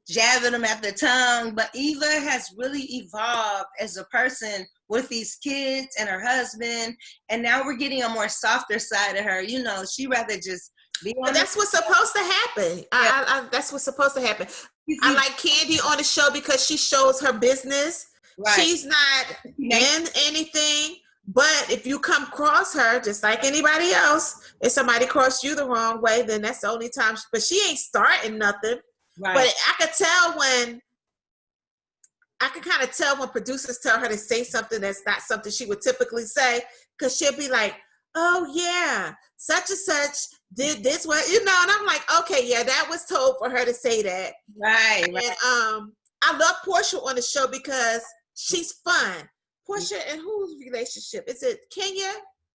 jabbing them at the tongue. But Eva has really evolved as a person with these kids and her husband. And now we're getting a more softer side of her. You know, she rather just be on. But that's what's supposed to happen. Yeah. That's what's supposed to happen. I like Candy on the show because she shows her business. Right. She's not in anything. But if you come across her, just like anybody else, if somebody crossed you the wrong way, then that's the only time. But she ain't starting nothing. Right. But I could kind of tell when producers tell her to say something that's not something she would typically say, because she'll be like, oh yeah, such and such did this one, you know, and I'm like, okay, yeah, that was told for her to say that. Right. And I love Portia on the show because she's fun. Portia and whose relationship? Is it Kenya?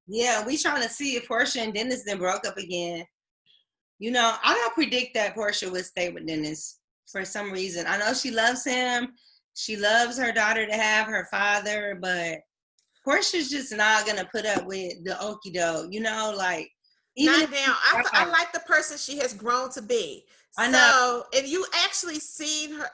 Yeah, we trying to see if Portia and Dennis then broke up again. You know, I don't predict that Portia would stay with Dennis for some reason. I know she loves him. She loves her daughter to have her father, but Portia's just not going to put up with the okie doke, you know, like. Even not now. I like the person she has grown to be. I know. So, and you actually seen her,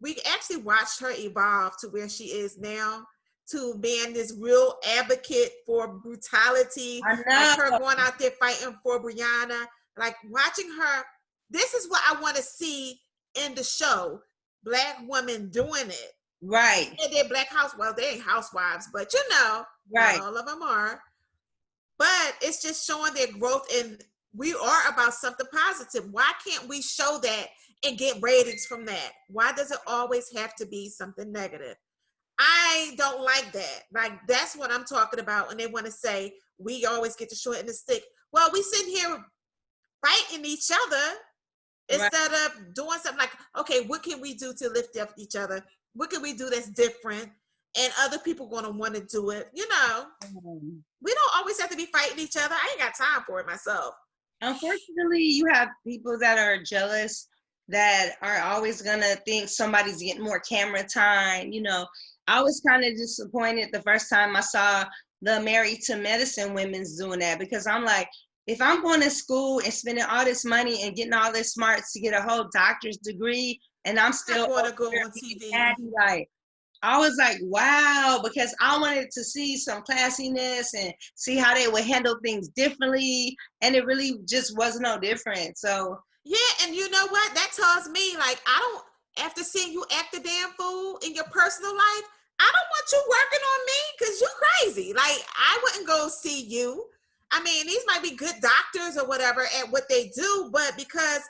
we actually watched her evolve to where she is now, to being this real advocate for brutality. I know. Like her going out there fighting for Brianna. Like watching her, this is what I want to see in the show. Black women doing it. Right. And they're black housewives. They ain't housewives, but you know, right. All of them are. But it's just showing their growth, and we are about something positive. Why can't we show that and get ratings from that? Why does it always have to be something negative? I don't like that. Like, that's what I'm talking about. And they want to say, we always get the short end of the stick. Well, we sitting here fighting each other instead of doing something like, okay, what can we do to lift up each other? What can we do that's different? And other people going to want to do it. You know, we don't always have to be fighting each other. I ain't got time for it myself. Unfortunately, you have people that are jealous that are always going to think somebody's getting more camera time. You know, I was kind of disappointed the first time I saw the Married to Medicine women's doing that, because I'm like, if I'm going to school and spending all this money and getting all this smarts to get a whole doctor's degree, and I'm still going to go on TV. Like, I was like, wow, because I wanted to see some classiness and see how they would handle things differently, and it really just was no different. So yeah, and you know what? That tells me, like, I don't, after seeing you act a damn fool in your personal life, I don't want you working on me because you crazy. Like, I wouldn't go see you. I mean, these might be good doctors or whatever at what they do, but because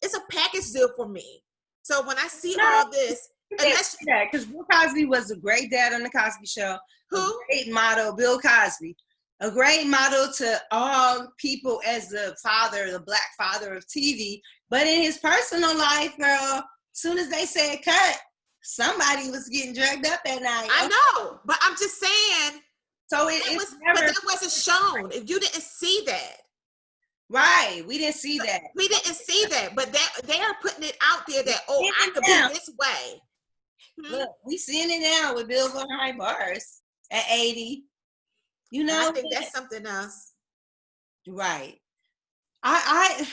it's a package deal for me. So when I see all this, because Bill Cosby was a great dad on the Cosby Show. Who? A great model, Bill Cosby. A great model to all people as the father, the black father of TV. But in his personal life, girl, Soon as they said cut, somebody was getting drugged up that night. I know, but I'm just saying. So but that wasn't shown. If you didn't see that. Right, we didn't see that. We didn't see that, but they are putting it out there that, I could be this way. Look, we seeing it now with Billboard High Bars at 80. You know, I think that's something else. Right. I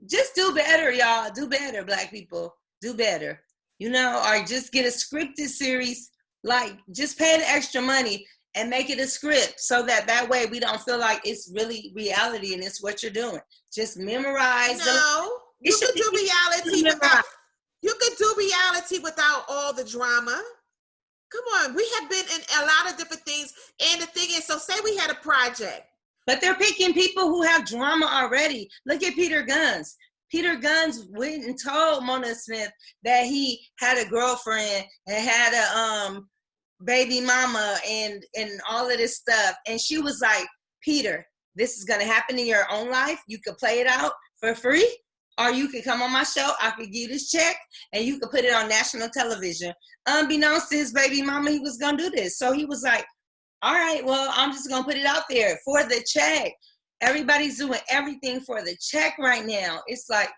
just do better, y'all. Do better, Black people. Do better. You know, or just get a scripted series. Like, just pay the extra money and make it a script so that way we don't feel like it's really reality and it's what you're doing. Just memorize. No, you could do reality without. You could do reality without all the drama. Come on, we have been in a lot of different things. And the thing is, so say we had a project. But they're picking people who have drama already. Look at Peter Gunz. Peter Gunz went and told Mona Smith that he had a girlfriend and had a baby mama and all of this stuff. And she was like, Peter, this is going to happen in your own life. You could play it out for free. Or you could come on my show, I could give you this check, and you could put it on national television. Unbeknownst to his baby mama, he was going to do this. So he was like, all right, well, I'm just going to put it out there for the check. Everybody's doing everything for the check right now. It's like,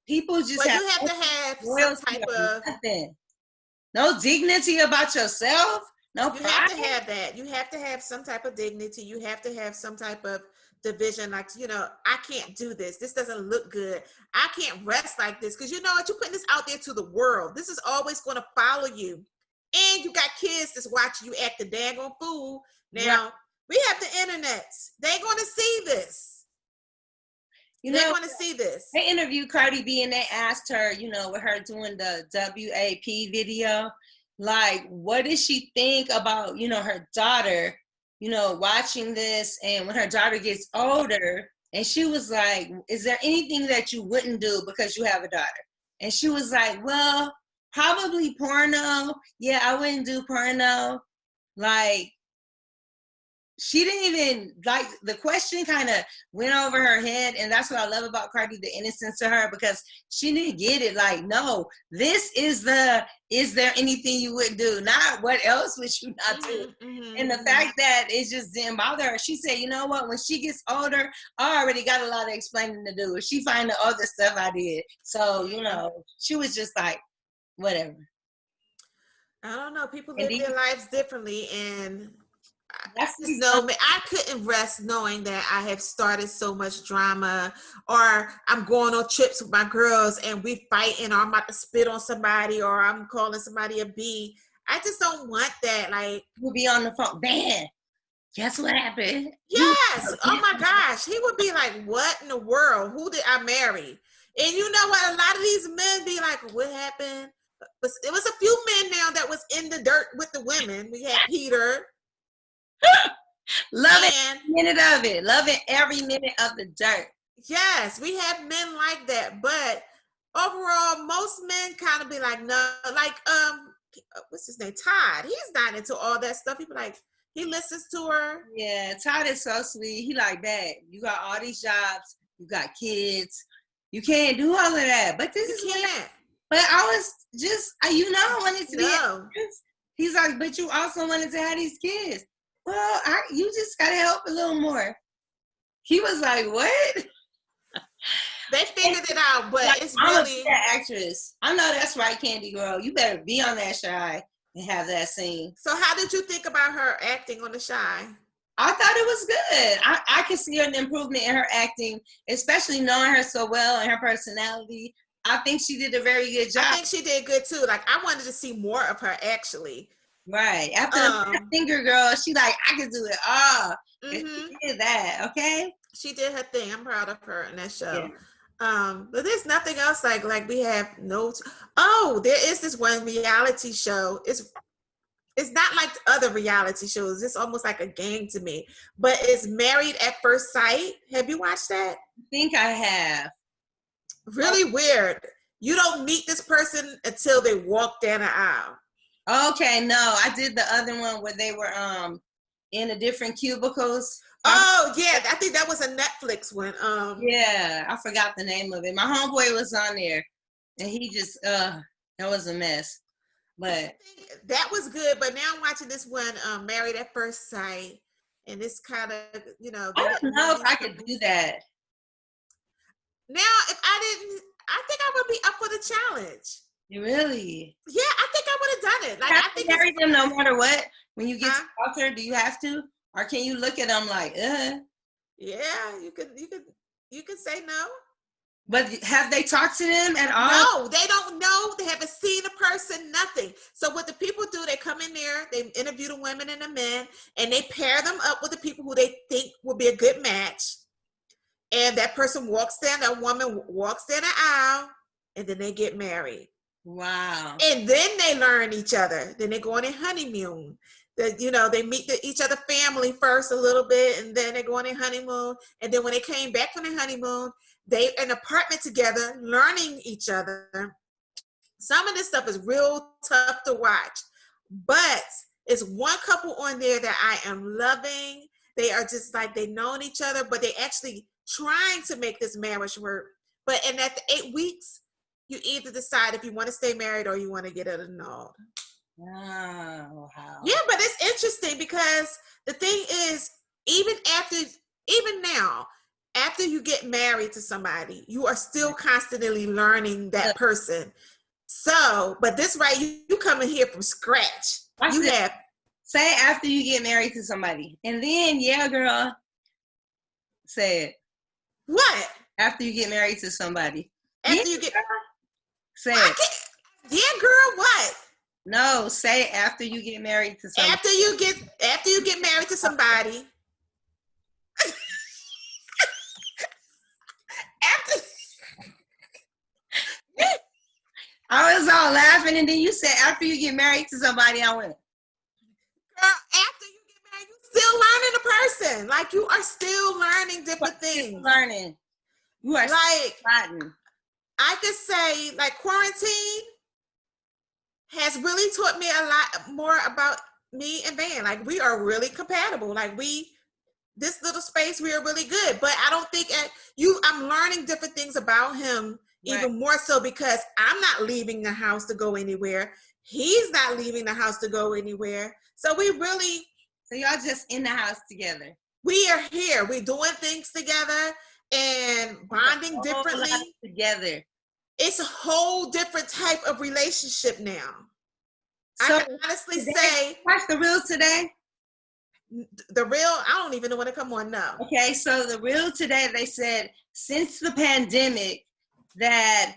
people just you have to have some type of... nothing. No dignity about yourself. No pride. You have to have that. You have to have some type of dignity. You have to have some type of division, like, I can't do this. This doesn't look good. I can't rest like this. Because you know what? You're putting this out there to the world. This is always going to follow you. And you got kids that's watching you act a daggone fool. Now, we have the internet. They're going to see this. They're going to see this. They interviewed Cardi B and they asked her, with her doing the WAP video, like, what does she think about, her daughter, watching this, and when her daughter gets older, and she was like, is there anything that you wouldn't do because you have a daughter? And she was like, well, probably porno. Yeah, I wouldn't do porno. Like, she didn't even, like, the question kind of went over her head, and that's what I love about Cardi, the innocence to her, because she didn't get it. Like, no, this is is there anything you wouldn't do? Not what else would you not do? Mm-hmm. And the fact that it just didn't bother her, she said, you know what, when she gets older, I already got a lot of explaining to do. She find the other stuff I did. So, she was just like, whatever. I don't know. People live their lives differently, and I couldn't rest knowing that I have started so much drama, or I'm going on trips with my girls and we fighting, or I'm about to spit on somebody, or I'm calling somebody a B. I just don't want that. Like, we'll be on the phone, man, guess what happened? Yes. Oh my gosh. He would be like, what in the world? Who did I marry? And you know what? A lot of these men be like, what happened? But it was a few men now that was in the dirt with the women. We had Peter. Loving every minute of it. Loving every minute of the dirt. Yes, we have men like that. But overall, most men kind of be like, no, like, what's his name? Todd. He's not into all that stuff. He be like, he listens to her. Yeah, Todd is so sweet. He like that. You got all these jobs. You got kids. You can't do all of that. But this is can't. But I was just, I wanted to be. He's like, but you also wanted to have these kids. Well, you just gotta help a little more. He was like, what? They figured it out, but like, it's really that actress. I know that's right, Candy Girl. You better be on that Shy and have that scene. So how did you think about her acting on the Shy? I thought it was good. I could see an improvement in her acting, especially knowing her so well and her personality. I think she did a very good job. I think she did good too. Like, I wanted to see more of her actually. Right. After the Finger Girl, she like, I could do it all. She did that, okay? She did her thing. I'm proud of her in that show. Yeah. But there's nothing else like we have no. There is this one reality show. It's not like other reality shows. It's almost like a game to me. But it's Married at First Sight. Have you watched that? I think I have. Really weird. You don't meet this person until they walk down the aisle. Okay, no, I did the other one where they were in the different cubicles. Oh yeah, I think that was a Netflix one. Yeah, I forgot the name of it. My homeboy was on there. And he just, that was a mess. But that was good. But now I'm watching this one, Married at First Sight, and it's kind of, I don't know if I could do that. Now, if I didn't, I think I would be up for the challenge. You really? Yeah, I think I would have done it. Like, I think marry them no matter what. When you get to Huh? the altar, do you have to, or can you look at them like, Yeah, you could say no. But have they talked to them at all? No, they don't know. They haven't seen the person, nothing. So what the people do, they come in there, they interview the women and the men, and they pair them up with the people who they think will be a good match. And that person walks down, that woman walks down the aisle, and then they get married. Wow. And then they learn each other. Then they go on a honeymoon. They meet each other family first a little bit, and then they go on a honeymoon. And then when they came back from the honeymoon, they in an apartment together, learning each other. Some of this stuff is real tough to watch, but it's one couple on there that I am loving. They are just like, they known each other, but they actually trying to make this marriage work. But and at the 8 weeks, you either decide if you want to stay married or you want to get it annulled. Oh, wow. Yeah, but it's interesting because the thing is, even now, after you get married to somebody, you are still constantly learning that person. So, but this right, you come in here from scratch. Say after you get married to somebody, and then yeah, girl, say it. What? After you get married to somebody. After you get say it. Yeah, girl, what? No, say after you get married to somebody. After you get married to somebody. I was all laughing, and then you said after you get married to somebody, I went. Girl, after you get married, you still learning the person. Like, you are still learning different things. Learning. You are like learning. I could say, like, quarantine has really taught me a lot more about me and Van. Like, we are really compatible. Like, this little space, we are really good. But I don't think I'm learning different things about him, even more so because I'm not leaving the house to go anywhere. He's not leaving the house to go anywhere. So so y'all just in the house together. We are here. We're doing things together and bonding differently together. It's a whole different type of relationship now. So I can honestly say, watch The Real today. The Real, I don't even know when it come on now. Okay, so The Real today, they said since the pandemic that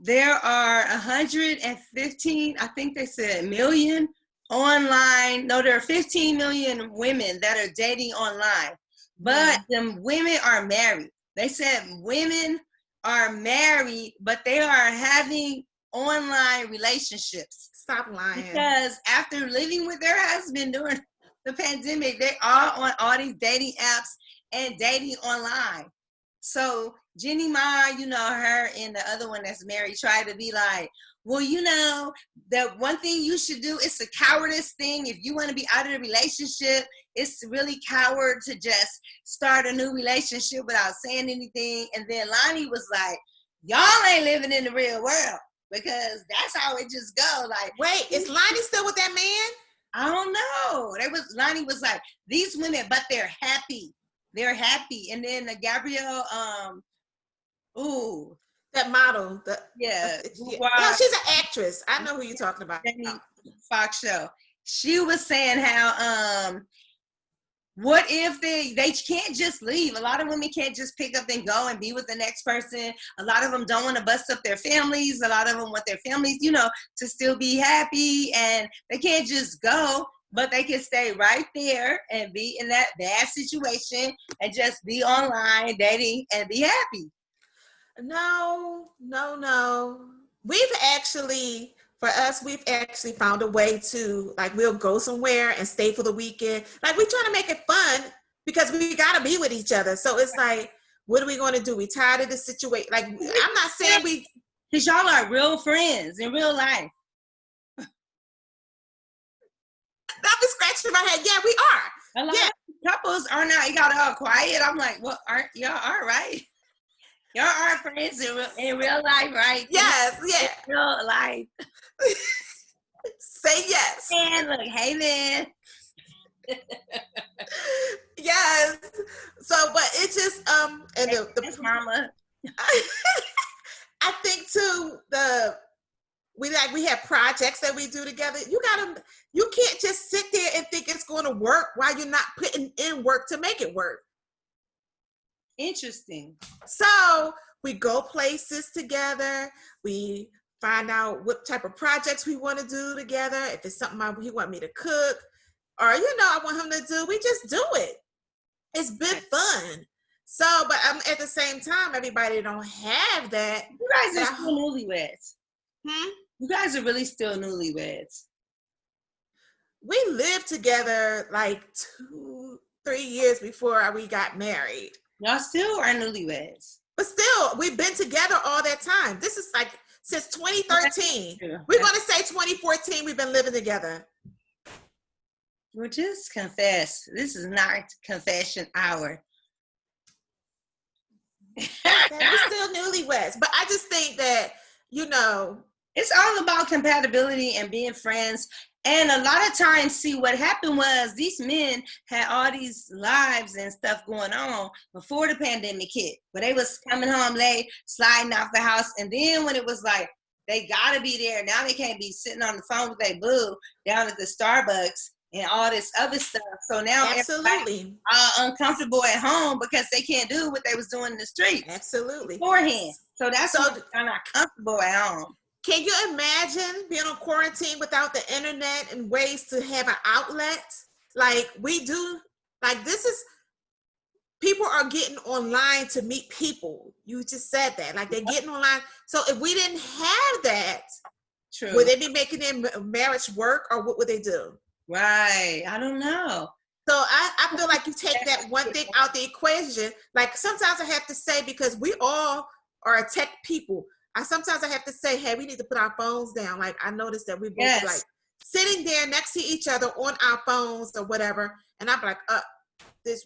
there are 115, I think they said million online. No, there are 15 million women that are dating online, but them women are married. They said women are married, but they are having online relationships. Stop lying. Because after living with their husband during the pandemic, they are on all these dating apps and dating online. So Jenny Ma, her and the other one that's married tried to be like, well, the one thing you should do, it's a cowardice thing. If you want to be out of the relationship, it's really coward to just start a new relationship without saying anything. And then Lonnie was like, y'all ain't living in the real world because that's how it just go. Like, wait, is Lonnie still with that man? I don't know. Lonnie was like, these women, but they're happy. They're happy. And then Gabrielle, that model. Yeah, she's an actress. I know who you're talking about. Fox show. She was saying how what if they can't just leave? A lot of women can't just pick up and go and be with the next person. A lot of them don't want to bust up their families. A lot of them want their families, to still be happy, and they can't just go, but they can stay right there and be in that bad situation and just be online dating and be happy. No. We've actually found a way to, like, we'll go somewhere and stay for the weekend. Like, we trying to make it fun because we got to be with each other. So it's like, what are we going to do? We tired of the situation. Like, I'm not saying because y'all are real friends in real life. I've been scratching my head. Yeah, we are. A lot of couples are not. You got all quiet. I'm like, well, aren't y'all all right? Y'all are friends in real life, right? Yes, yeah. In real life. Say yes. And look, hey man. Yes. So, but it just and the mama. I think too we have projects that we do together. You can't just sit there and think it's going to work while you're not putting in work to make it work. Interesting. So we go places together. We find out what type of projects we want to do together. If it's something he want me to cook, or I want him to do, we just do it. It's been fun. So, but at the same time, everybody don't have that. You guys are still newlyweds. You guys are really still newlyweds. We lived together like 2-3 years before we got married. Y'all still are newlyweds. But still, we've been together all that time. This is like since 2013. We're going to say 2014 we've been living together. Well, just confess. This is not confession hour. We're still newlyweds. But I just think that, it's all about compatibility and being friends. And a lot of times, see, what happened was these men had all these lives and stuff going on before the pandemic hit. But they was coming home late, sliding out the house. And then when it was like, they got to be there. Now they can't be sitting on the phone with their boo down at the Starbucks and all this other stuff. So now everybody's uncomfortable at home because they can't do what they was doing in the streets. Absolutely. Beforehand. So that's why they're not comfortable at home. Can you imagine being on quarantine without the internet and ways to have an outlet like we do? Like people are getting online to meet people. You just said that. Like they're getting online. So if we didn't have that, true, would they be making their marriage work or what would they do? Right. I don't know. So I feel like you take that one thing out the equation. Like sometimes I have to say, because we all are tech people, sometimes I have to say, hey, we need to put our phones down. Like I noticed that we both like sitting there next to each other on our phones or whatever. And I'm like,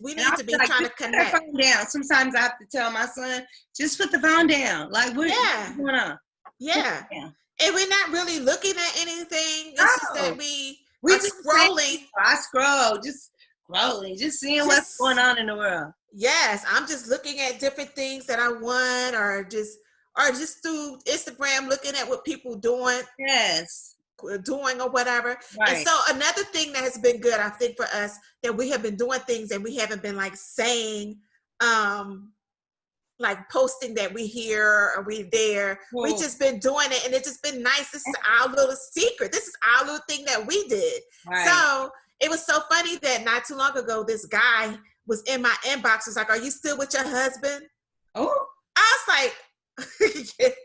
we need to be trying to connect. Put the phone down. Sometimes I have to tell my son, just put the phone down. Like what's going on? Yeah. And we're not really looking at anything. It's just that we just scrolling. I scroll, just scrolling, just seeing what's going on in the world. Yes, I'm just looking at different things that I want, or just through Instagram looking at what people doing. Yes. Doing or whatever. Right. And so another thing that has been good, I think, for us, that we have been doing things and we haven't been like saying, like posting that we here or we there. Cool. We just been doing it and it's just been nice. This is our little secret. This is our little thing that we did. Right. So it was so funny that not too long ago, this guy was in my inbox. Was like, "Are you still with your husband?" Oh, I was like,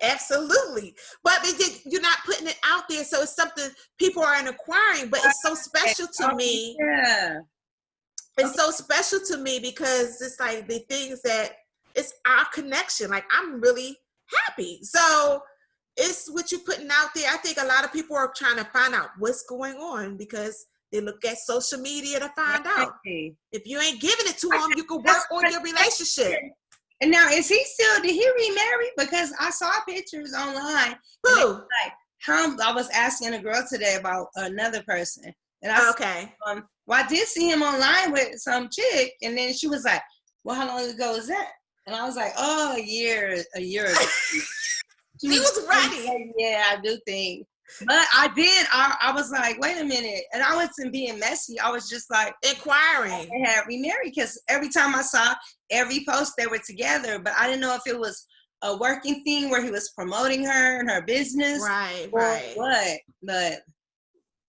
absolutely. But you're not putting it out there. So it's something people are inquiring, but it's so special to me. Yeah. It's so special to me because it's like the things that it's our connection. Like I'm really happy. So it's what you're putting out there. I think a lot of people are trying to find out what's going on because they look at social media to find out. If you ain't giving it to them, you can work on your relationship. And now, did he remarry? Because I saw pictures online. Who? Like, I was asking a girl today about another person. And I said, well, I did see him online with some chick. And then she was like, well, how long ago was that? And I was like, oh, a year ago. She was ready. Yeah, I do think. But I was like, wait a minute. And I wasn't being messy. I was just like inquiring. They had remarried because every time I saw every post, they were together. But I didn't know if it was a working thing where he was promoting her and her business. Right, or right. What? But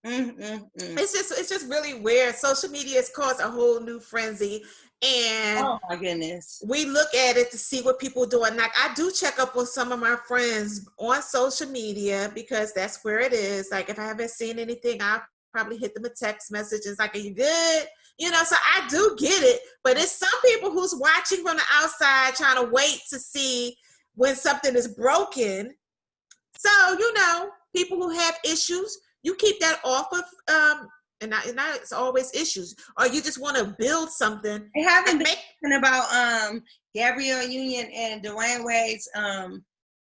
it's just really weird. Social media has caused a whole new frenzy. And oh my goodness, we look at it to see what people are doing. Like I do check up on some of my friends on social media because that's where it is. Like if I haven't seen anything, I'll probably hit them a text message. It's like, are you good? So I do get it. But it's some people who's watching from the outside trying to wait to see when something is broken. So, people who have issues, you keep that off of And now it's always issues. Or you just want to build something. They haven't been talking about Gabrielle Union and Dwayne Wade's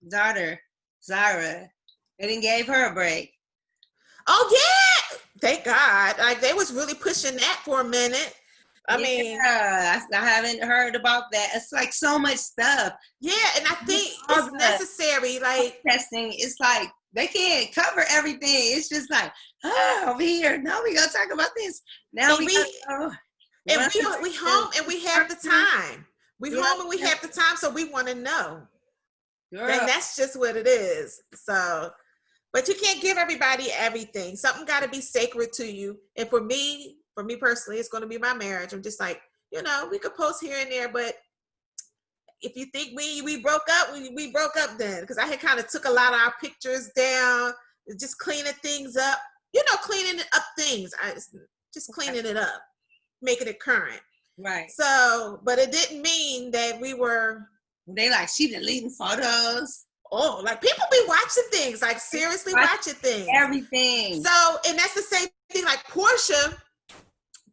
daughter, Zara. They didn't gave her a break. Oh yeah! Thank God. Like they was really pushing that for a minute. I mean, I haven't heard about that. It's like so much stuff. Yeah, and I think it's necessary. Like testing, it's like they can't cover everything. It's just like, over here. Now we gonna talk about this. Now we home and we have the time. We home and we have the time, so we want to know. And that's just what it is. So, but you can't give everybody everything. Something got to be sacred to you. And for me personally, it's going to be my marriage. I'm just like, we could post here and there, but if you think we broke up, we broke up then. Because I had kind of took a lot of our pictures down, just cleaning things up. Cleaning up things. Just cleaning it up, making it current. Right. So, but it didn't mean that we were. They like, she deleting photos. Oh, like people be watching things, like seriously watching things. Everything. So, and that's the same thing like Portia,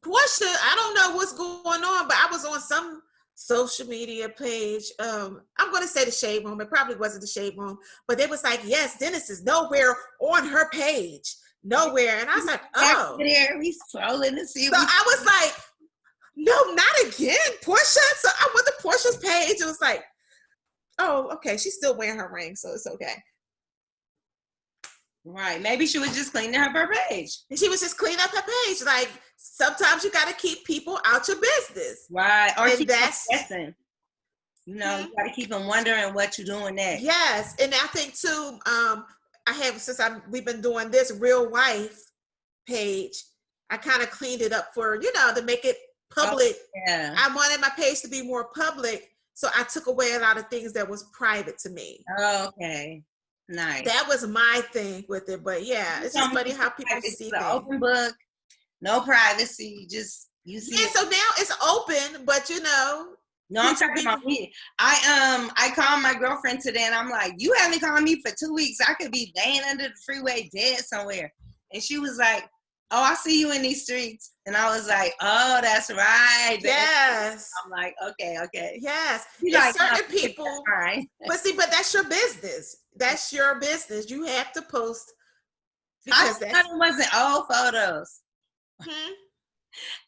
I don't know what's going on, but I was on some social media page. I'm going to say the Shade Room. It probably wasn't the Shade Room, but they was like, yes, Dennis is nowhere on her page. Nowhere. And I was like, oh. There, we scrolling to see. So I was like, no, not again, Portia. So I went to Portia's page. It was like, oh, okay. She's still wearing her ring, so it's okay. Right. Maybe she was just cleaning up her page. And she was just cleaning up her page. Like, sometimes you got to keep people out your business. Right. Or and keep them guessing. You got to keep them wondering what you're doing next. Yes. And I think, too, we've been doing this Real Wife page, I kind of cleaned it up for, to make it public. Oh, yeah. I wanted my page to be more public. So I took away a lot of things that was private to me. Oh, okay. Nice. That was my thing with it. But yeah, it's just funny how people see things. Open book, no privacy, just you see. Yeah, so now it's open, but No, I'm talking about me. I called my girlfriend today and I'm like, you haven't called me for 2 weeks. I could be laying under the freeway dead somewhere. And she was like, oh, I see you in these streets. And I was like, oh, that's right. Yes. I'm like, okay. Yes. Like, certain people. Right. But that's your business. That's your business. You have to post. Because it wasn't old photos. Hmm?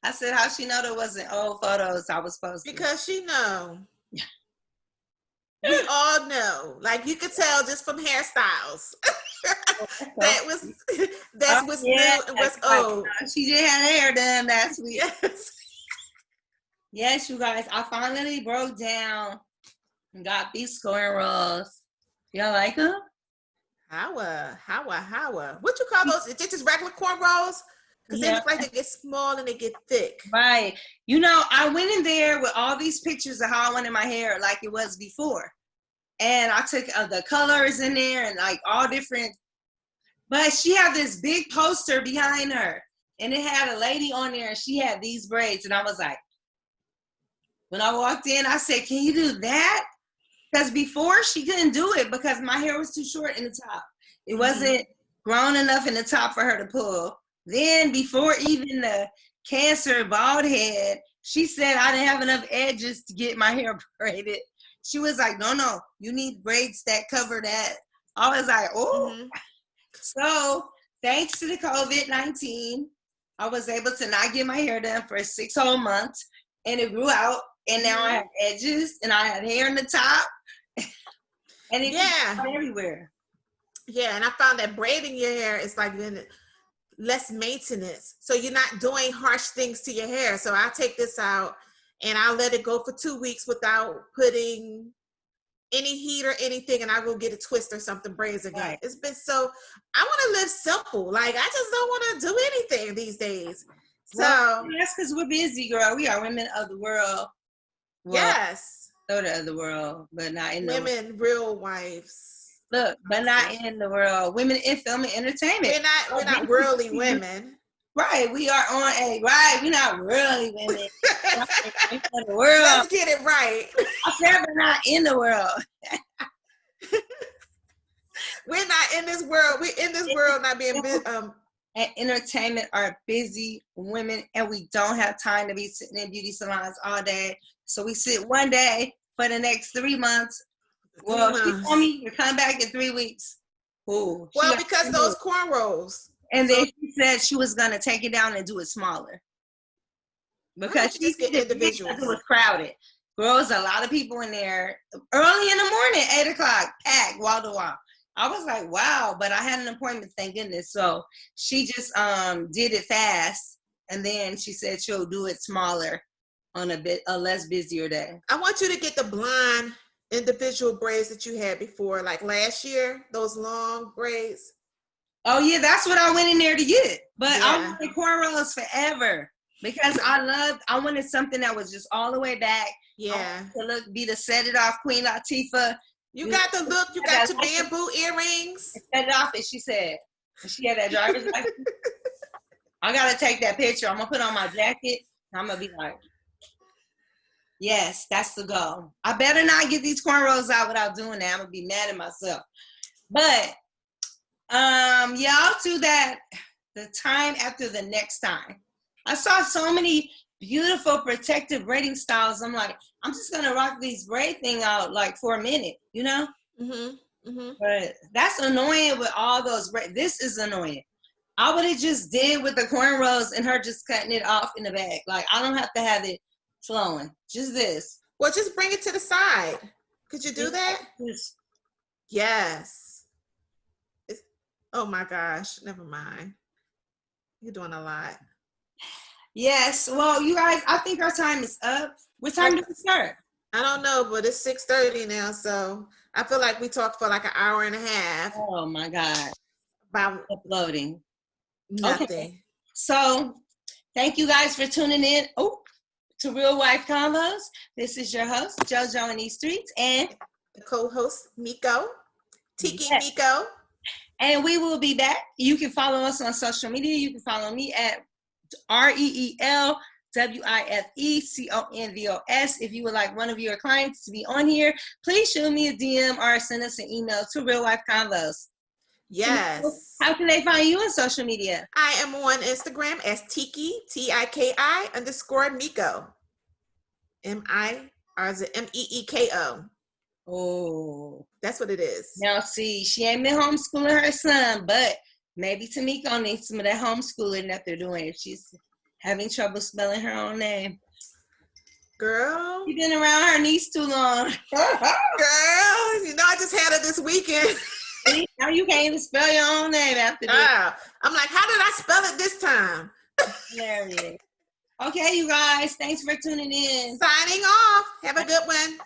I said, how she know there wasn't old photos I was posting? Because she know. We all know. Like you could tell just from hairstyles. That's what's new and what's old. She did have hair done last week. Yes, you guys. I finally broke down and got these scoring rolls. Y'all like them? How? What you call those? Is it just regular corn rolls? Because they look like they get small and they get thick. Right. I went in there with all these pictures of how I wanted my hair like it was before. And I took the colors in there and like all different. But she had this big poster behind her. And it had a lady on there and she had these braids. And I was like, when I walked in, I said, can you do that? Because before she couldn't do it because my hair was too short in the top. It wasn't grown enough in the top for her to pull. Then before even the cancer bald head, she said I didn't have enough edges to get my hair braided. She was like, no, you need braids that cover that. I was like, oh. Mm-hmm. So thanks to the COVID-19, I was able to not get my hair done for 6 whole months. And it grew out. And now I have edges and I had hair in the top. And it grew everywhere. Yeah, and I found that braiding your hair is like less maintenance. So you're not doing harsh things to your hair. So I'll take this out and I'll let it go for 2 weeks without putting any heat or anything, and I will get a twist or something braids again. Right. It's been so, I want to live simple. Like, I just don't want to do anything these days. So that's because we're busy, girl. We are women of the world. Well, yes. Sort of the world, but not in women, real wives. Look, but not in the world. Women in film and entertainment. We're not worldly women. Right, we are on we're not worldly women. In the world. Let's get it right. I said we're not in the world. We're not in this world. We're in this world not being and entertainment are busy women, and we don't have time to be sitting in beauty salons all day. So we sit one day for the next 3 months. Well, she told me to come back in 3 weeks. Ooh, well, because those cornrows. And then she said she was going to take it down and do it smaller. Because she just get individuals. It was crowded. Girls, a lot of people in there early in the morning, 8 o'clock, packed wall to wall. I was like, wow, but I had an appointment, thank goodness. So she just did it fast, and then she said she'll do it smaller on a less busier day. I want you to get the blonde individual braids that you had before, like last year, those long braids. Oh yeah, that's what I went in there to get. But I wanted cornrows forever because I wanted something that was just all the way back. Yeah. To be the set it off Queen Latifah. You got the look. You got your bamboo earrings. Set it off, and she said, she had that driver's license. I gotta take that picture. I'm gonna put on my jacket. I'm gonna be like, yes, that's the goal. I better not get these cornrows out without doing that. I'm gonna be mad at myself. But I'll do that the time after the next time. I saw so many beautiful protective braiding styles. I'm like, I'm just gonna rock these braid thing out like for a minute, you know? But that's annoying with all those this is annoying. I would have just did with the cornrows and her just cutting it off in the back. Like, I don't have to have it flowing. Just this. Well, just bring it to the side. Could you do that? Yes. Oh my gosh, never mind. You're doing a lot. Yes. Well, you guys, I think our time is up. What time do we start? I don't know, but it's 6:30 now, so I feel like we talked for like an hour and a half. Oh my God. About uploading. Nothing. Okay. So thank you guys for tuning in to Real Wife Convos. This is your host, Jojo-n-deez-streets, and the co-host, Miko. Tiki Miko. And we will be back. You can follow us on social media. You can follow me at REELWIFECONVOS. If you would like one of your clients to be on here, please shoot me a DM or send us an email to Real Wife Convos. Yes. How can they find you on social media? I am on Instagram as Tiki, TIKI_Miko. MEEKO. Oh. That's what it is. Now, see, she ain't been homeschooling her son, but maybe Tamiko needs some of that homeschooling that they're doing if she's having trouble spelling her own name. Girl. You've been around her niece too long. Girl, you know, I just had her this weekend. Now you can't even spell your own name after this. I'm like, how did I spell it this time? Hilarious. Okay, you guys, thanks for tuning in. Signing off. Have a good one.